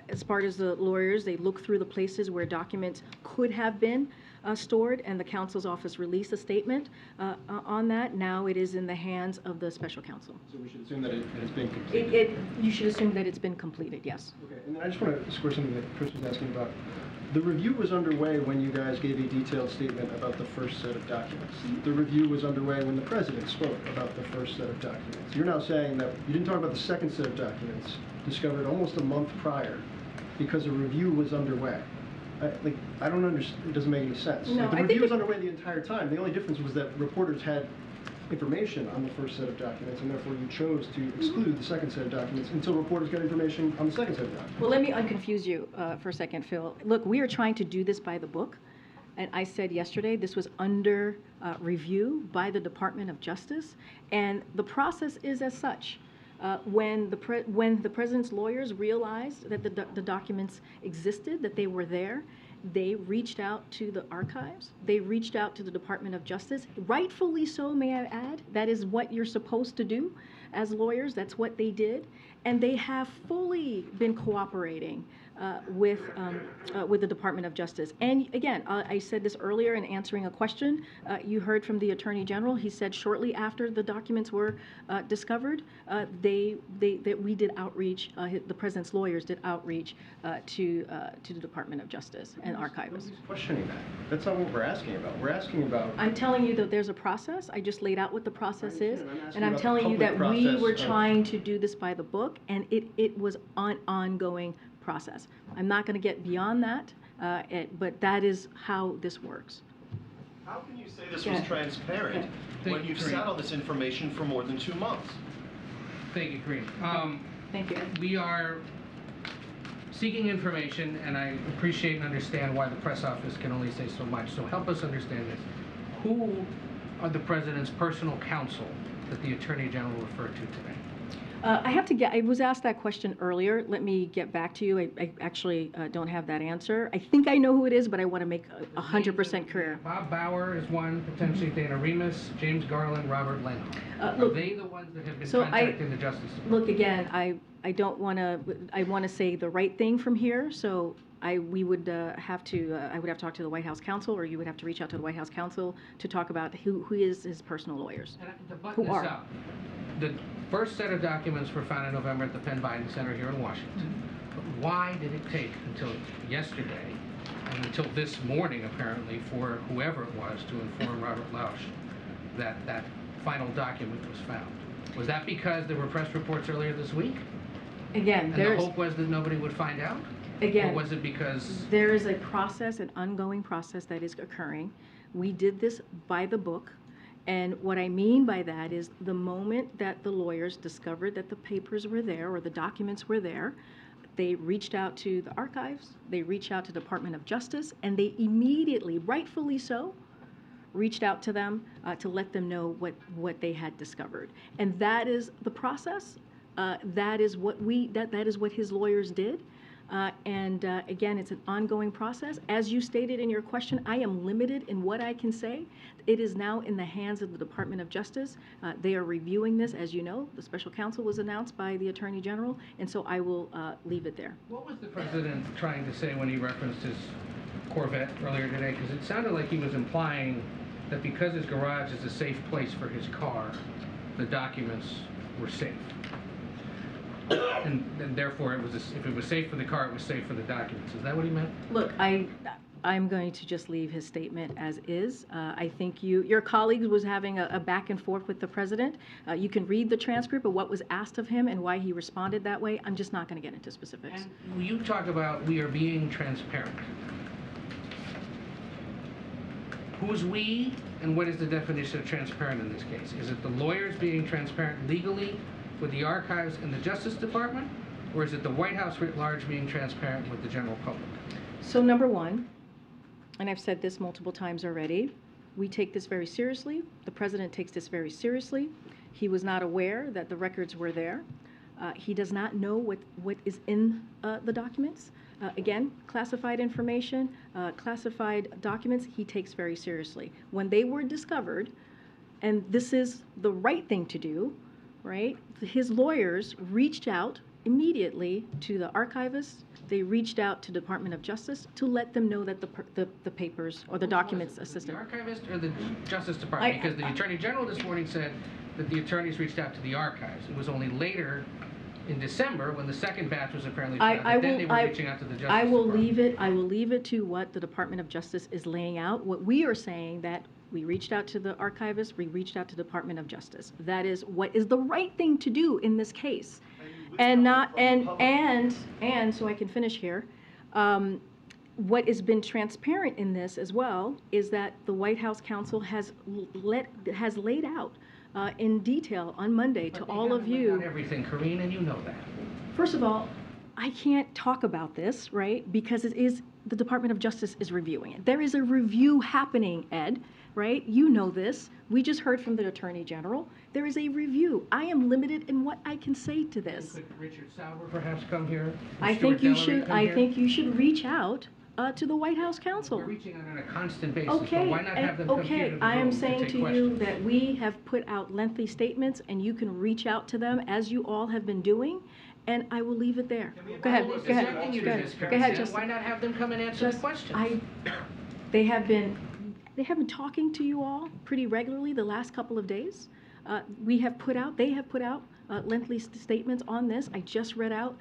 as part of the lawyers, they look through the places where documents could have been stored, and the counsel's office released a statement on that. Now it is in the hands of the special counsel. So we should assume that it has been completed? You should assume that it's been completed, yes. Okay, and then I just want to square something that Chris was asking about. The review was underway when you guys gave a detailed statement about the first set of documents. The review was underway when the President spoke about the first set of documents. You're now saying that you didn't talk about the second set of documents, discovered almost a month prior, because a review was underway. I don't understand. It doesn't make any sense. No, the review was underway the entire time. The only difference was that reporters had information on the first set of documents, and therefore you chose to exclude the second set of documents until reporters got information on the second set of documents. Well, let me unconfuse you for a second, Phil. Look, we are trying to do this by the book, and I said yesterday this was under review by the Department of Justice, and the process is as such. When the President's lawyers realized that the documents existed, that they were there, they reached out to the archives. They reached out to the Department of Justice. Rightfully so, may I add. That is what you're supposed to do as lawyers. That's what they did. And they have fully been cooperating with the Department of Justice. And again, I said this earlier in answering a question you heard from the Attorney General. He said shortly after the documents were discovered, that we did outreach. The President's lawyers did outreach to the Department of Justice and archivists. Nobody's questioning that. That's not what we're asking about. We're asking about. I'm telling you that there's a process. I just laid out what the process is, and I'm about telling you the that public we were process of- trying to do this by the book, and it was an ongoing process. I'm not going to get beyond that, but that is how this works. How can you say this was transparent when you've sat on this information for more than 2 months? Thank you, Karine. Thank you. We are seeking information, and I appreciate and understand why the press office can only say so much. So help us understand this. Who are the President's personal counsel that the Attorney General referred to today? I was asked that question earlier. Let me get back to you. I actually don't have that answer. I think I know who it is, but I want to make 100% clear. Bob Bauer is one, potentially Dana Remus, James Garland, Robert Leno. Are they the ones that have been contacting the Justice Department? Look, again, I don't want to, I want to say the right thing from here, so I would have to talk to the White House counsel, or you would have to reach out to the White House counsel to talk about who is his personal lawyers. And to button this up, the first set of documents were found in November at the Penn Biden Center here in Washington. But why did it take until yesterday and until this morning, apparently, for whoever it was to inform Robert Lausch that that final document was found? Was that because there were press reports earlier this week? Again, and the hope was that nobody would find out? Again, or was it because there is a process, an ongoing process that is occurring. We did this by the book. And what I mean by that is the moment that the lawyers discovered that the papers were there or the documents were there, they reached out to the archives, they reached out to the Department of Justice, and they immediately, rightfully so, reached out to them to let them know what they had discovered. And that is the process. That is what that is what his lawyers did. Again, it's an ongoing process. As you stated in your question, I am limited in what I can say. It is now in the hands of the Department of Justice. They are reviewing this. As you know, the special counsel was announced by the Attorney General, and so I will leave it there. What was the President trying to say when he referenced his Corvette earlier today? Because it sounded like he was implying that because his garage is a safe place for his car, the documents were safe. And therefore, if it was safe for the car, it was safe for the documents. Is that what he meant? Look, I'm going to just leave his statement as is. I think your colleague was having a back and forth with the President. You can read the transcript of what was asked of him and why he responded that way. I'm just not going to get into specifics. And you talk about we are being transparent. Who's we, and what is the definition of transparent in this case? Is it the lawyers being transparent legally with the archives and the Justice Department, or is it the White House writ large being transparent with the general public? So number one, and I've said this multiple times already, we take this very seriously. The President takes this very seriously. He was not aware that the records were there. He does not know what is in the documents. Again, classified information, classified documents, he takes very seriously. When they were discovered, and this is the right thing to do, right? His lawyers reached out immediately to the archivists. They reached out to Department of Justice to let them know that the papers or the documents assisted. The archivist or the Justice Department? Because the Attorney General this morning said that the attorneys reached out to the archives. It was only later in December, when the second batch was apparently found, then they were reaching out to the Justice Department. I will leave it to what the Department of Justice is laying out. What we are saying that we reached out to the archivists, we reached out to the Department of Justice. That is what is the right thing to do in this case. And so I can finish here. What has been transparent in this as well is that the White House counsel has laid out in detail on Monday to all of you. Not everything, Karine, and you know that. First of all, I can't talk about this, right? Because it is the Department of Justice is reviewing it. There is a review happening, Ed, right? You know this. We just heard from the Attorney General. There is a review. I am limited in what I can say to this. Could Richard Sauber perhaps come here? I think you should reach out to the White House counsel. We're reaching out on a constant basis, Okay, so why not have them come here to the I am room to saying take to you questions? that we have put out lengthy statements, and you can reach out to them as you all have been doing, and I will leave it there. Go ahead, go ahead, Justin. Why not have them come and answer the questions? They have been talking to you all pretty regularly the last couple of days. They have put out lengthy statements on this. I just read out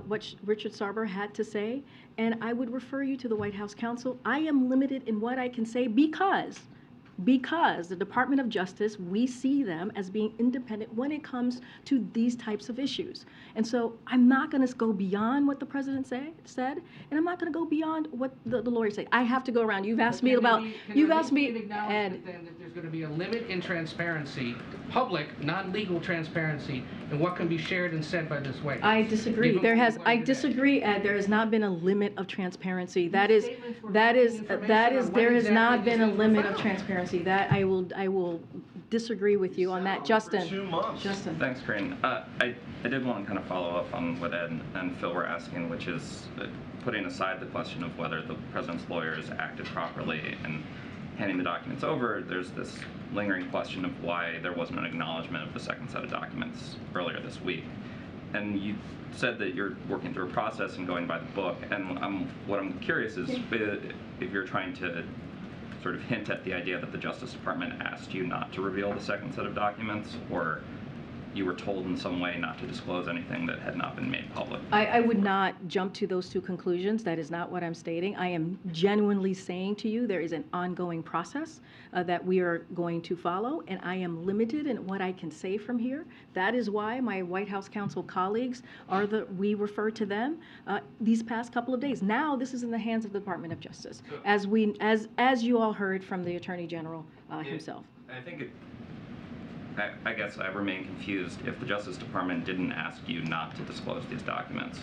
what Richard Sauber had to say, and I would refer you to the White House counsel. I am limited in what I can say because the Department of Justice, we see them as being independent when it comes to these types of issues. And so I'm not going to go beyond what the president said, and I'm not going to go beyond what the lawyers say. I have to go around. You've asked me about, you've asked me, Ed. That there's going to be a limit in transparency, public, non-legal transparency, in what can be shared and said by this White House. I disagree. I disagree, Ed. There has not been a limit of transparency. There has not been a limit of transparency. That I will disagree with you on that. Justin. Justin. Thanks, Karine. I did want to kind of follow up on what Ed and Phil were asking, which is putting aside the question of whether the president's lawyers acted properly in handing the documents over, there's this lingering question of why there wasn't an acknowledgement of the second set of documents earlier this week. And you said that you're working through a process and going by the book, and what I'm curious is if you're trying to sort of hint at the idea that the Justice Department asked you not to reveal the second set of documents, or you were told in some way not to disclose anything that had not been made public. I would not jump to those two conclusions. That is not what I'm stating. I am genuinely saying to you there is an ongoing process that we are going to follow, and I am limited in what I can say from here. That is why my White House counsel colleagues we refer to them these past couple of days. Now this is in the hands of the Department of Justice, as you all heard from the Attorney General himself. I think I guess I remain confused. If the Justice Department didn't ask you not to disclose these documents,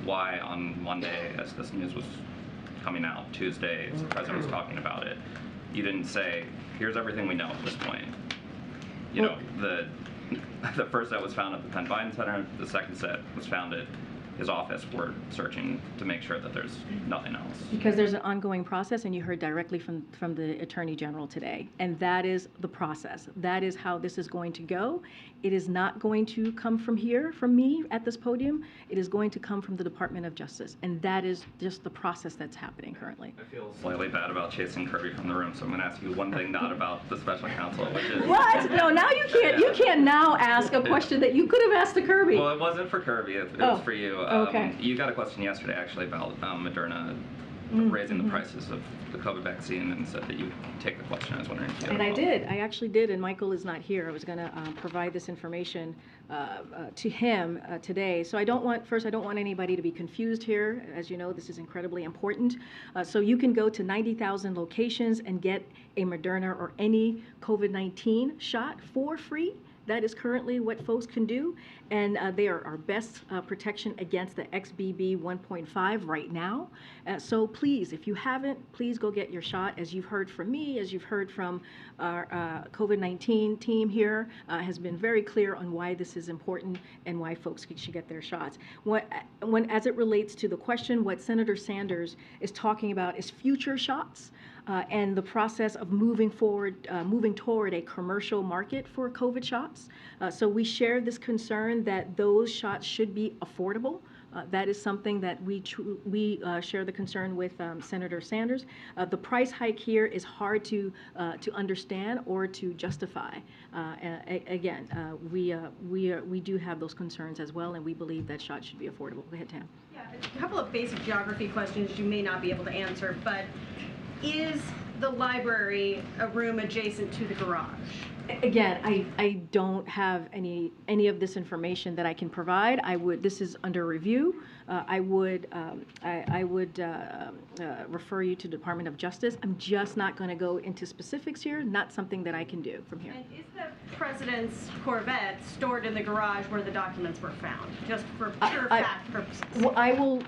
why on Monday, as this news was coming out, Tuesday, as the president was talking about it, you didn't say, here's everything we know at this point? You know, the first set was found at the Penn Biden Center, the second set was found at his office. We're searching to make sure that there's nothing else. Because there's an ongoing process, and you heard directly from the Attorney General today, and that is the process. That is how this is going to go. It is not going to come from here, from me at this podium. It is going to come from the Department of Justice, and that is just the process that's happening currently. I feel slightly bad about chasing Kirby from the room, so I'm going to ask you one thing not about the special counsel, which is... What? No, now you can't. You can't now ask a question that you could have asked to Kirby. Well, it wasn't for Kirby. It was for you. Okay. You got a question yesterday, actually, about Moderna raising the prices of the COVID vaccine, and said that you take the question. I was wondering if you had And I did. I actually did, and Michael is not here. I was going to provide this information to him today. So I don't want anybody to be confused here. As you know, this is incredibly important. So you can go to 90,000 locations and get a Moderna or any COVID-19 shot for free. That is currently what folks can do, and they are our best protection against the XBB 1.5 right now. So please, if you haven't, please go get your shot. As you've heard from me, as you've heard from our COVID-19 team here, has been very clear on why this is important and why folks should get their shots. As it relates to the question, what Senator Sanders is talking about is future shots. And the process of moving toward a commercial market for COVID shots. So we share this concern that those shots should be affordable. That is something that we share the concern with Senator Sanders. The price hike here is hard to understand or to justify. Again, we do have those concerns as well, and we believe that shots should be affordable. Go ahead, Tam. Yeah, a couple of basic geography questions you may not be able to answer, but is the library a room adjacent to the garage? Again, I don't have any of this information that I can provide. This is under review. I would refer you to the Department of Justice. I'm just not going to go into specifics here. Not something that I can do from here. And is the president's Corvette stored in the garage where the documents were found, just for pure fact purposes? Well, I will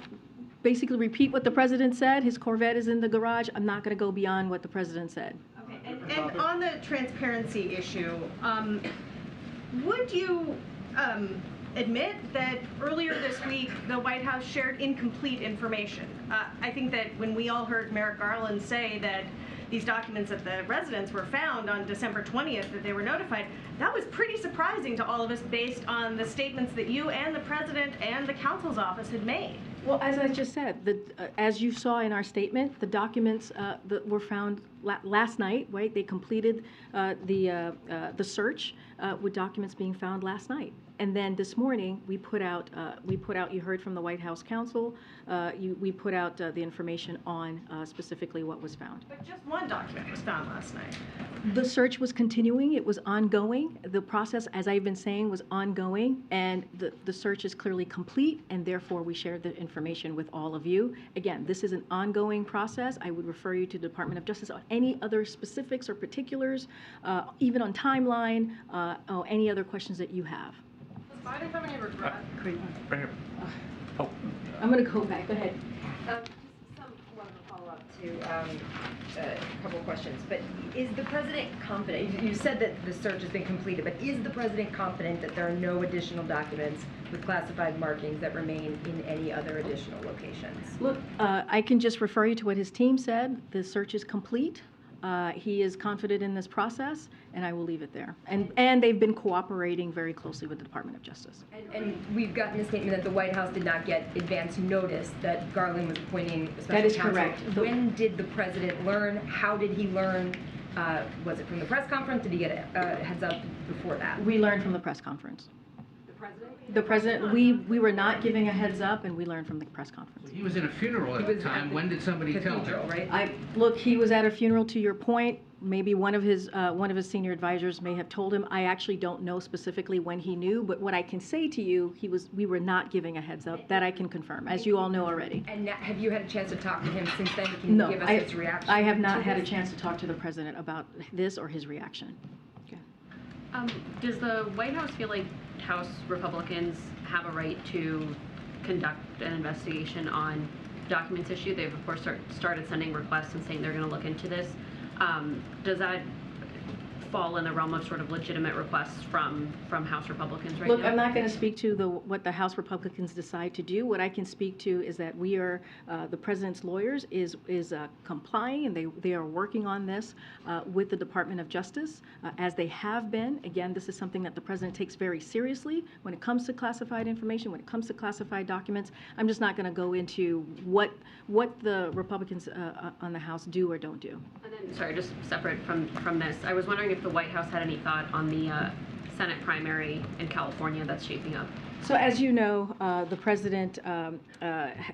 basically repeat what the president said. His Corvette is in the garage. I'm not going to go beyond what the president said. Okay, and on the transparency issue, would you admit that earlier this week the White House shared incomplete information? I think that when we all heard Merrick Garland say that these documents at the residence were found on December 20th, that they were notified, that was pretty surprising to all of us based on the statements that you and the president and the counsel's office had made. Well, as I just said, as you saw in our statement, the documents that were found last night, right? They completed the search with documents being found last night. And then this morning, we put out, you heard from the White House counsel, we put out the information on specifically what was found. But just one document was found last night. The search was continuing. It was ongoing. The process, as I've been saying, was ongoing, and the search is clearly complete, and therefore we shared the information with all of you. Again, this is an ongoing process. I would refer you to the Department of Justice on any other specifics or particulars, even on timeline, or any other questions that you have. Does Biden have any regret? Right here. Oh. I'm going to go back. Go ahead. One follow-up to a couple questions. But is the president confident? You said that the search has been completed, but is the president confident that there are no additional documents with classified markings that remain in any other additional locations? Look, I can just refer you to what his team said. The search is complete. He is confident in this process, and I will leave it there. And they've been cooperating very closely with the Department of Justice. And we've gotten a statement that the White House did not get advance notice that Garland was appointing a special That is counsel. correct. When did the president learn? How did he learn? Was it from the press conference? Did he get a heads up before that? We learned from the press conference. The president, we were not giving a heads up, and we learned from the press conference. He was in a funeral at the time. When did somebody tell him? Right? Look, he was at a funeral, to your point. Maybe one of his senior advisors may have told him. I actually don't know specifically when he knew, but what I can say to you, we were not giving a heads up. That I can confirm, as you all know already. And have you had a chance to talk to him since then? Can you give us his reaction? I have not had a chance to talk to the president about this or his reaction. Okay. Does the White House feel like House Republicans have a right to conduct an investigation on documents issued? They've, of course, started sending requests and saying they're going to look into this. Does that fall in the realm of sort of legitimate requests from House Republicans right now? Look, I'm not going to speak to what the House Republicans decide to do. What I can speak to is that we are, the president's lawyers is complying, and they are working on this with the Department of Justice, as they have been. Again, this is something that the president takes very seriously when it comes to classified information, when it comes to classified documents. I'm just not going to go into what the Republicans on the House do or don't do. And then, sorry, just separate from this, I was wondering if the White House had any thought on the Senate primary in California that's shaping up. So as you know, the president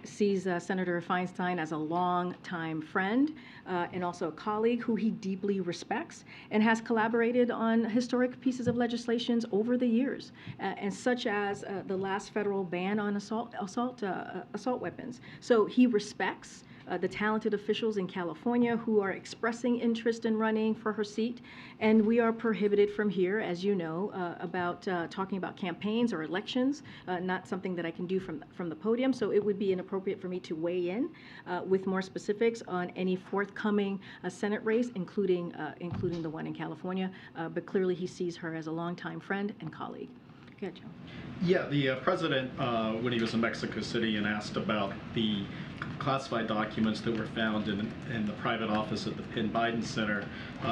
sees Senator Feinstein as a long-time friend and also a colleague who he deeply respects and has collaborated on historic pieces of legislations over the years, and such as the last federal ban on assault weapons. So he respects the talented officials in California who are expressing interest in running for her seat. And we are prohibited from here, as you know, about talking about campaigns or elections, not something that I can do from the podium. So it would be inappropriate for me to weigh in with more specifics on any forthcoming Senate race, including the one in California. But clearly he sees her as a longtime friend and colleague. Go ahead, Joe. Yeah, the president, when he was in Mexico City and asked about the classified documents that were found in the private office at the Penn Biden Center,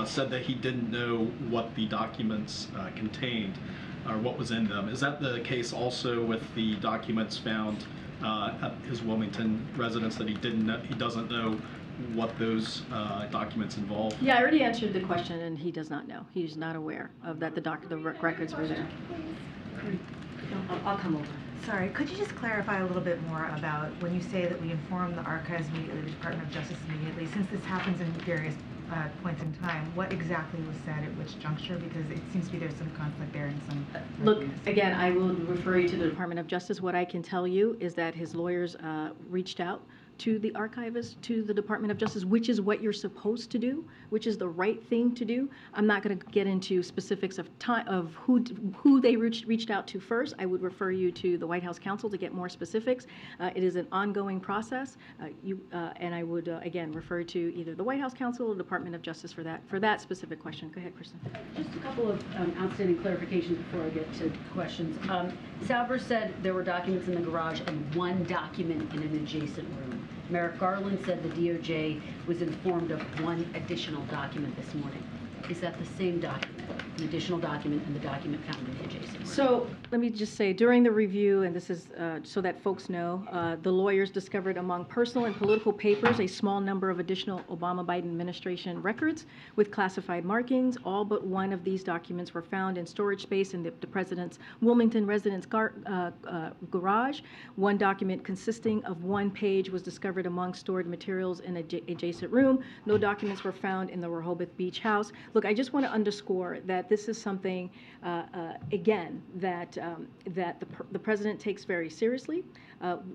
said that he didn't know what the documents contained or what was in them. Is that the case also with the documents found at his Wilmington residence, that he doesn't know what those documents involve? Yeah, I already answered the question, and he does not know. He's not aware of that the records were there. I'll come over. Sorry, could you just clarify a little bit more about when you say that we inform the archives immediately, the Department of Justice immediately, since this happens in various points in time, what exactly was said at which juncture? Because it seems to be there's some conflict there in some... Look, again, I will refer you to the Department of Justice. What I can tell you is that his lawyers reached out to the archivist, to the Department of Justice, which is what you're supposed to do, which is the right thing to do. I'm not going to get into specifics of time, of who they reached out to first. I would refer you to the White House counsel to get more specifics. It is an ongoing process, and I would again refer to either the White House counsel or Department of Justice for that specific question. Go ahead, Kristen. Just a couple of outstanding clarifications before I get to questions. Sauber said there were documents in the garage and one document in an adjacent room. Merrick Garland said the DOJ was informed of one additional document this morning. Is that the same document, an additional document, and the document found in the adjacent room? So let me just say, during the review, and this is so that folks know, the lawyers discovered among personal and political papers a small number of additional Obama-Biden administration records with classified markings. All but one of these documents were found in storage space in the president's Wilmington residence garage. One document consisting of one page was discovered among stored materials in an adjacent room. No documents were found in the Rehoboth Beach house. Look, I just want to underscore that this is something, again, that the president takes very seriously.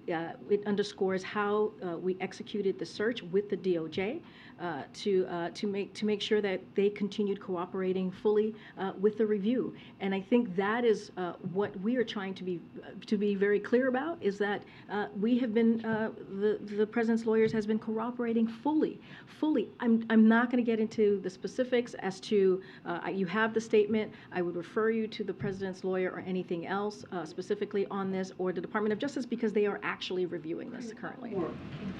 It underscores how we executed the search with the DOJ to make sure that they continued cooperating fully with the review. And I think that is what we are trying to be very clear about, is that we have been the president's lawyers has been cooperating fully. I'm not going to get into the specifics as to you have the statement. I would refer you to the president's lawyer or anything else specifically on this, or the Department of Justice, because they are actually reviewing this currently.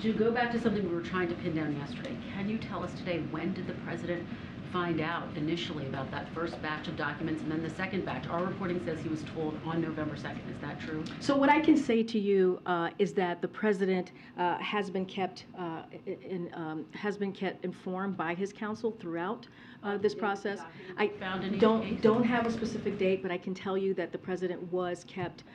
To go back to something we were trying to pin down yesterday, can you tell us today, when did the president find out initially about that first batch of documents and then the second batch? Our reporting says he was told on November 2nd. Is that true? So what I can say to you is that the president has been kept informed by his counsel throughout this process. I don't have a specific date, but I can tell you that the president was kept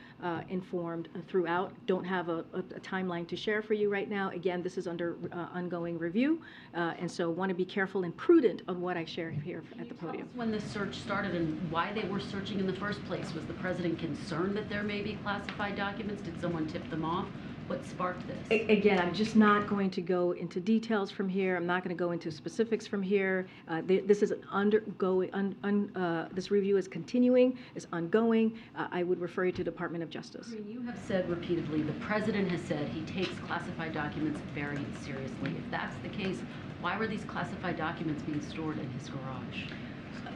informed throughout. Don't have a timeline to share for you right now. Again, this is under ongoing review, and so want to be careful and prudent on what I share here at the podium. When the search started and why they were searching in the first place, was the president concerned that there may be classified documents? Did someone tip them off? What sparked this? Again, I'm just not going to go into details from here. I'm not going to go into specifics from here. This is this review is continuing, is ongoing. I would refer you to Department of Justice. You have said repeatedly, the president has said he takes classified documents very seriously. If that's the case, why were these classified documents being stored in his garage?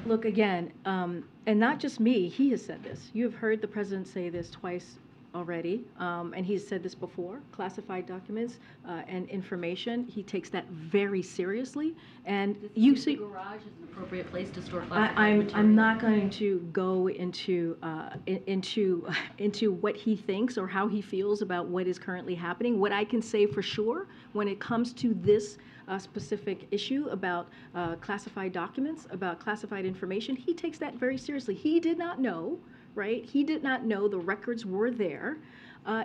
Look, again, and not just me, he has said this. You have heard the president say this twice already, and he's said this before. Classified documents and information, he takes that very seriously. And you see, the garage is an appropriate place to store classified material. I'm not going to go into what he thinks or how he feels about what is currently happening. What I can say for sure, when it comes to this specific issue about classified documents, about classified information, he takes that very seriously. He did not know. Right? He did not know the records were there.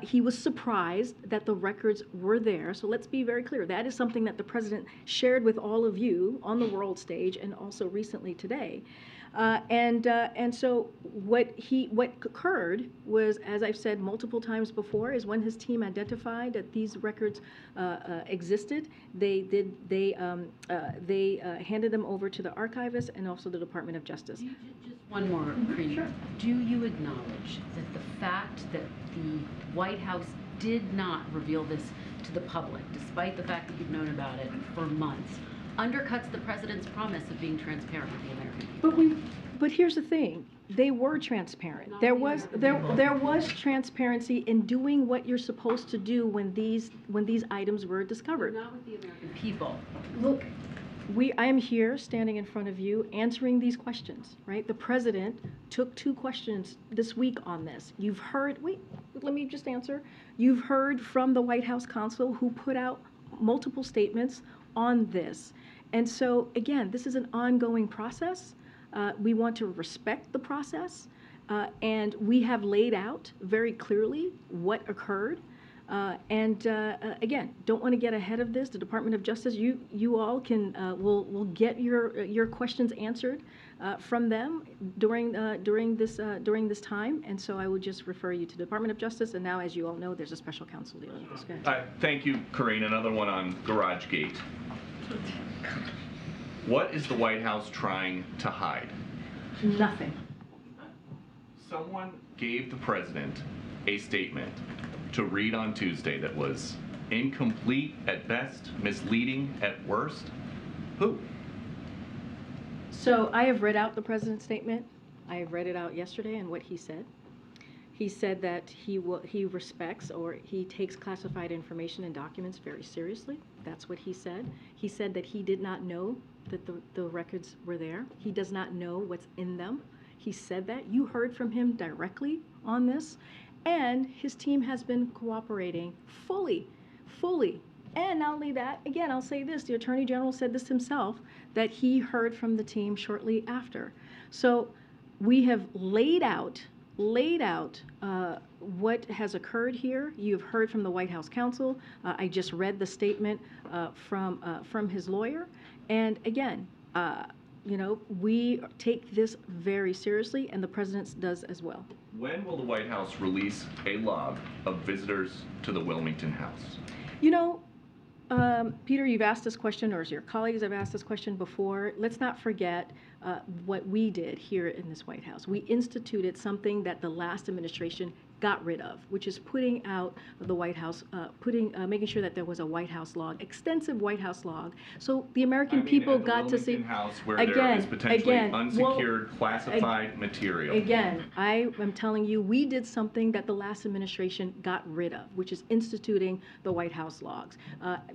He was surprised that the records were there. So let's be very clear. That is something that the president shared with all of you on the world stage and also recently today. And so what occurred was, as I've said multiple times before, is when his team identified that these records existed, they handed them over to the archivist and also the Department of Justice. Just one more, Karine. Sure. Do you acknowledge that the fact that the White House did not reveal this to the public, despite the fact that you've known about it for months, undercuts the president's promise of being transparent with the American people? But here's the thing: they were transparent. There was transparency in doing what you're supposed to do when these items were discovered. Not with the American people. Look, I am here standing in front of you answering these questions, right? The president took 2 questions this week on this. You've heard, wait, let me just answer. You've heard from the White House counsel who put out multiple statements on this. And so, again, this is an ongoing process. We want to respect the process, and we have laid out very clearly what occurred. Again, don't want to get ahead of this. The Department of Justice, you all can will get your questions answered from them during this time. And so I would just refer you to the Department of Justice. And now, as you all know, there's a special counsel dealing with this. Thank you, Karine. Another one on GarageGate. What is the White House trying to hide? Nothing. Someone gave the president a statement to read on Tuesday that was incomplete at best, misleading at worst. Who? So I have read out the president's statement. I have read it out yesterday and what he said. He said that he respects or he takes classified information and documents very seriously. That's what he said. He said that he did not know that the records were there. He does not know what's in them. He said that. You heard from him directly on this. And his team has been cooperating fully. And not only that, again, I'll say this, the Attorney General said this himself, that he heard from the team shortly after. So we have laid out what has occurred here. You've heard from the White House counsel. I just read the statement from his lawyer. And again, we take this very seriously, and the president does as well. When will the White House release a log of visitors to the Wilmington House? Peter, you've asked this question, or your colleagues have asked this question before. Let's not forget what we did here in this White House. We instituted something that the last administration got rid of, which is putting out the White House, making sure that there was a White House log, extensive White House log, so the American people got to see. House where there is potentially unsecured, classified material. Again, I am telling you, we did something that the last administration got rid of, which is instituting the White House logs.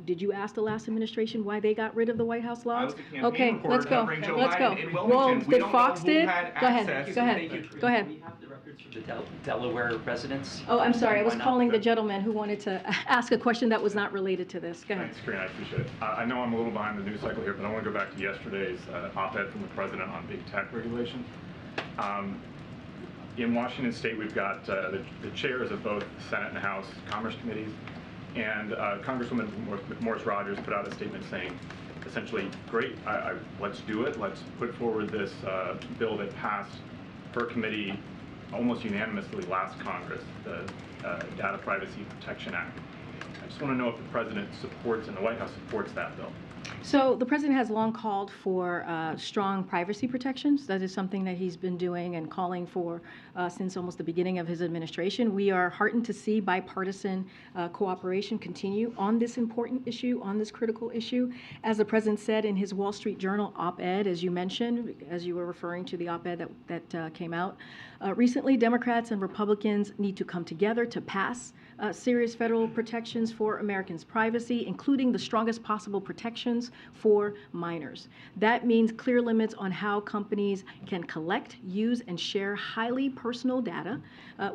Did you ask the last administration why they got rid of the White House logs? Okay, let's go. Let's go. Well, did Fox did? Go ahead. Go ahead. We have the records from the Delaware residents. Oh, I'm sorry. I was calling the gentleman who wanted to ask a question that was not related to this. Go ahead. Thanks, Karine. I appreciate it. I know I'm a little behind the news cycle here, but I want to go back to yesterday's op-ed from the president on big tech regulation. In Washington State, we've got the chairs of both Senate and House Commerce Committees, and Congresswoman Morris Rogers put out a statement saying, essentially, great, let's do it. Let's put forward this bill that passed her committee almost unanimously last Congress, the Data Privacy Protection Act. I just want to know if the president supports and the White House supports that bill. So the president has long called for strong privacy protections. That is something that he's been doing and calling for since almost the beginning of his administration. We are heartened to see bipartisan cooperation continue on this important issue, on this critical issue. As the president said in his Wall Street Journal op-ed, as you mentioned, as you were referring to the op-ed that came out recently, Democrats and Republicans need to come together to pass serious federal protections for Americans' privacy, including the strongest possible protections for minors. That means clear limits on how companies can collect, use, and share highly personal data.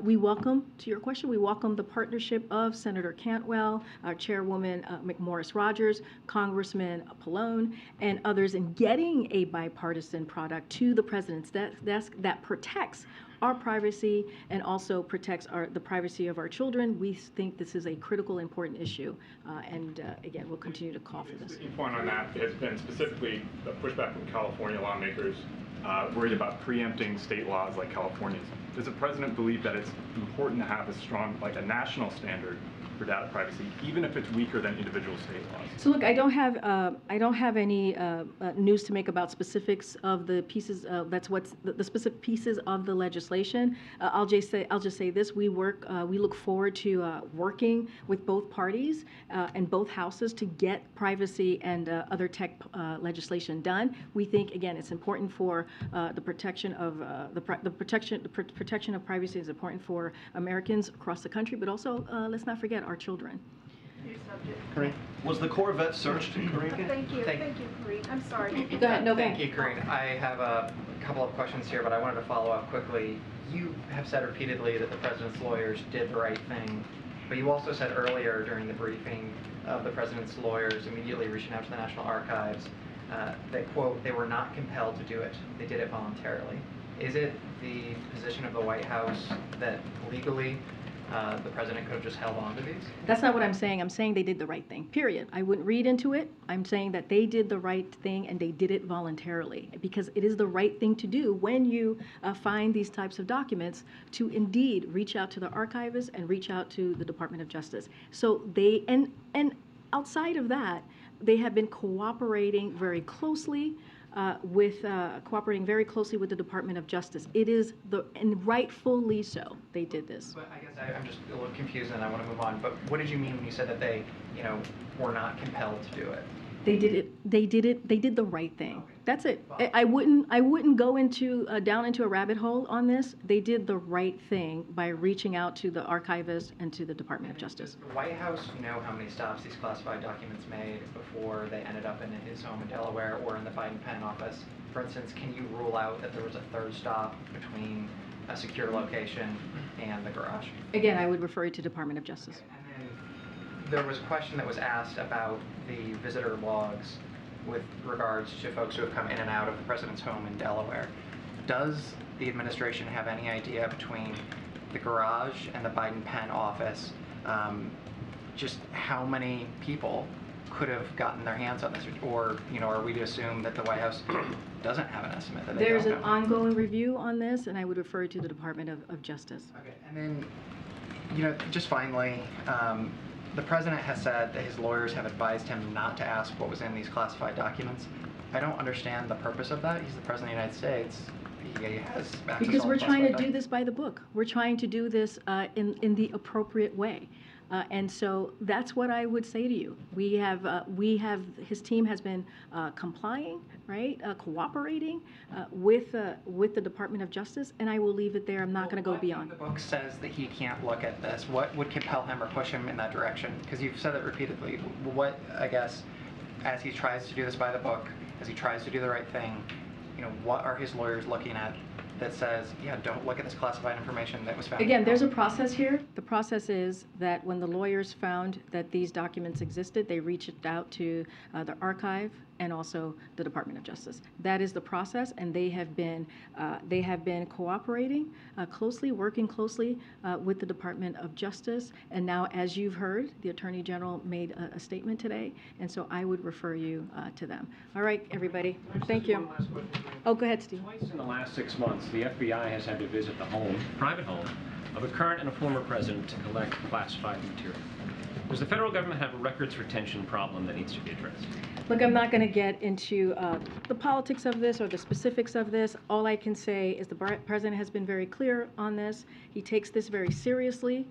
We welcome, to your question, we welcome the partnership of Senator Cantwell, our Chairwoman McMorris Rogers, Congressman Pallone, and others in getting a bipartisan product to the president's desk that protects our privacy and also protects the privacy of our children. We think this is a critical, important issue, and again, we'll continue to call for this. The point on that has been specifically the pushback from California lawmakers worried about preempting state laws like California's. Does the president believe that it's important to have a strong, like a national standard for data privacy, even if it's weaker than individual state laws? So look, I don't have any news to make about specifics of the pieces. That's what's the specific pieces of the legislation. I'll just say this: we look forward to working with both parties and both houses to get privacy and other tech legislation done. We think again, it's important for the protection of the protection of privacy is important for Americans across the country, but also let's not forget our children. Karine? Was the Corvette searched, Karine? Thank you, Karine. I'm sorry. Go ahead, no, Thank you, Karine. I have a couple of questions here, but I wanted to follow up quickly. You have said repeatedly that the president's lawyers did the right thing, but you also said earlier during the briefing of the president's lawyers immediately reaching out to the National Archives that, quote, they were not compelled to do it. They did it voluntarily. Is it the position of the White House that legally the president could have just held on to these? That's not what I'm saying. I'm saying they did the right thing, period. I wouldn't read into it. I'm saying that they did the right thing and they did it voluntarily because it is the right thing to do when you find these types of documents to indeed reach out to the archivists and reach out to the Department of Justice. So they, and outside of that, they have been cooperating very closely with the Department of Justice. It is and rightfully so, they did this. But I guess I'm just a little confused and I want to move on. But what did you mean when you said that they, were not compelled to do it? They did the right thing. That's it. I wouldn't go down into a rabbit hole on this. They did the right thing by reaching out to the archivists and to the Department of Justice. Does the White House know how many stops these classified documents made before they ended up in his home in Delaware or in the Biden pen office? For instance, can you rule out that there was a third stop between a secure location and the garage? Again, I would refer you to Department of Justice. And then there was a question that was asked about the visitor logs with regards to folks who have come in and out of the president's home in Delaware. Does the administration have any idea between the garage and the Biden pen office just how many people could have gotten their hands on this? Or, are we to assume that the White House doesn't have an estimate that they There's don't an know? ongoing review on this, and I would refer you to the Department of Justice. Okay, and then, just finally, the president has said that his lawyers have advised him not to ask what was in these classified documents. I don't understand the purpose of that. He's the president of the United States. He has access Because to all we're trying to classified do this by the book. We're trying to do this in the appropriate way. And so that's what I would say to you. His team has been complying, right, cooperating with the Department of Justice, and I will leave it there. I'm not going to go beyond. The book says that he can't look at this. What would compel him or push him in that direction? Because you've said it repeatedly. What, I guess, as he tries to do this by the book, as he tries to do the right thing, what are his lawyers looking at that says, yeah, don't look at this classified information that was found? Again, there's a process here. The process is that when the lawyers found that these documents existed, they reached out to the archive and also the Department of Justice. That is the process, and they have been cooperating closely, working closely with the Department of Justice. And now, as you've heard, the Attorney General made a statement today, and so I would refer you to them. All right, everybody. Thank you. Oh, go ahead, Steve. Twice in the last 6 months, the FBI has had to visit the private home, of a current and a former president to collect classified material. Does the federal government have a records retention problem that needs to be addressed? Look, I'm not going to get into the politics of this or the specifics of this. All I can say is the president has been very clear on this. He takes this very seriously.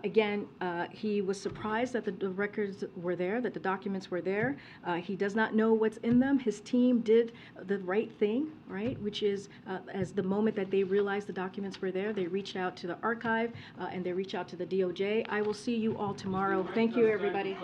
Again, he was surprised that the records were there, that the documents were there. He does not know what's in them. His team did the right thing, right, which is as the moment that they realized the documents were there, they reached out to the archive and they reached out to the DOJ. I will see you all tomorrow. Thank you, everybody.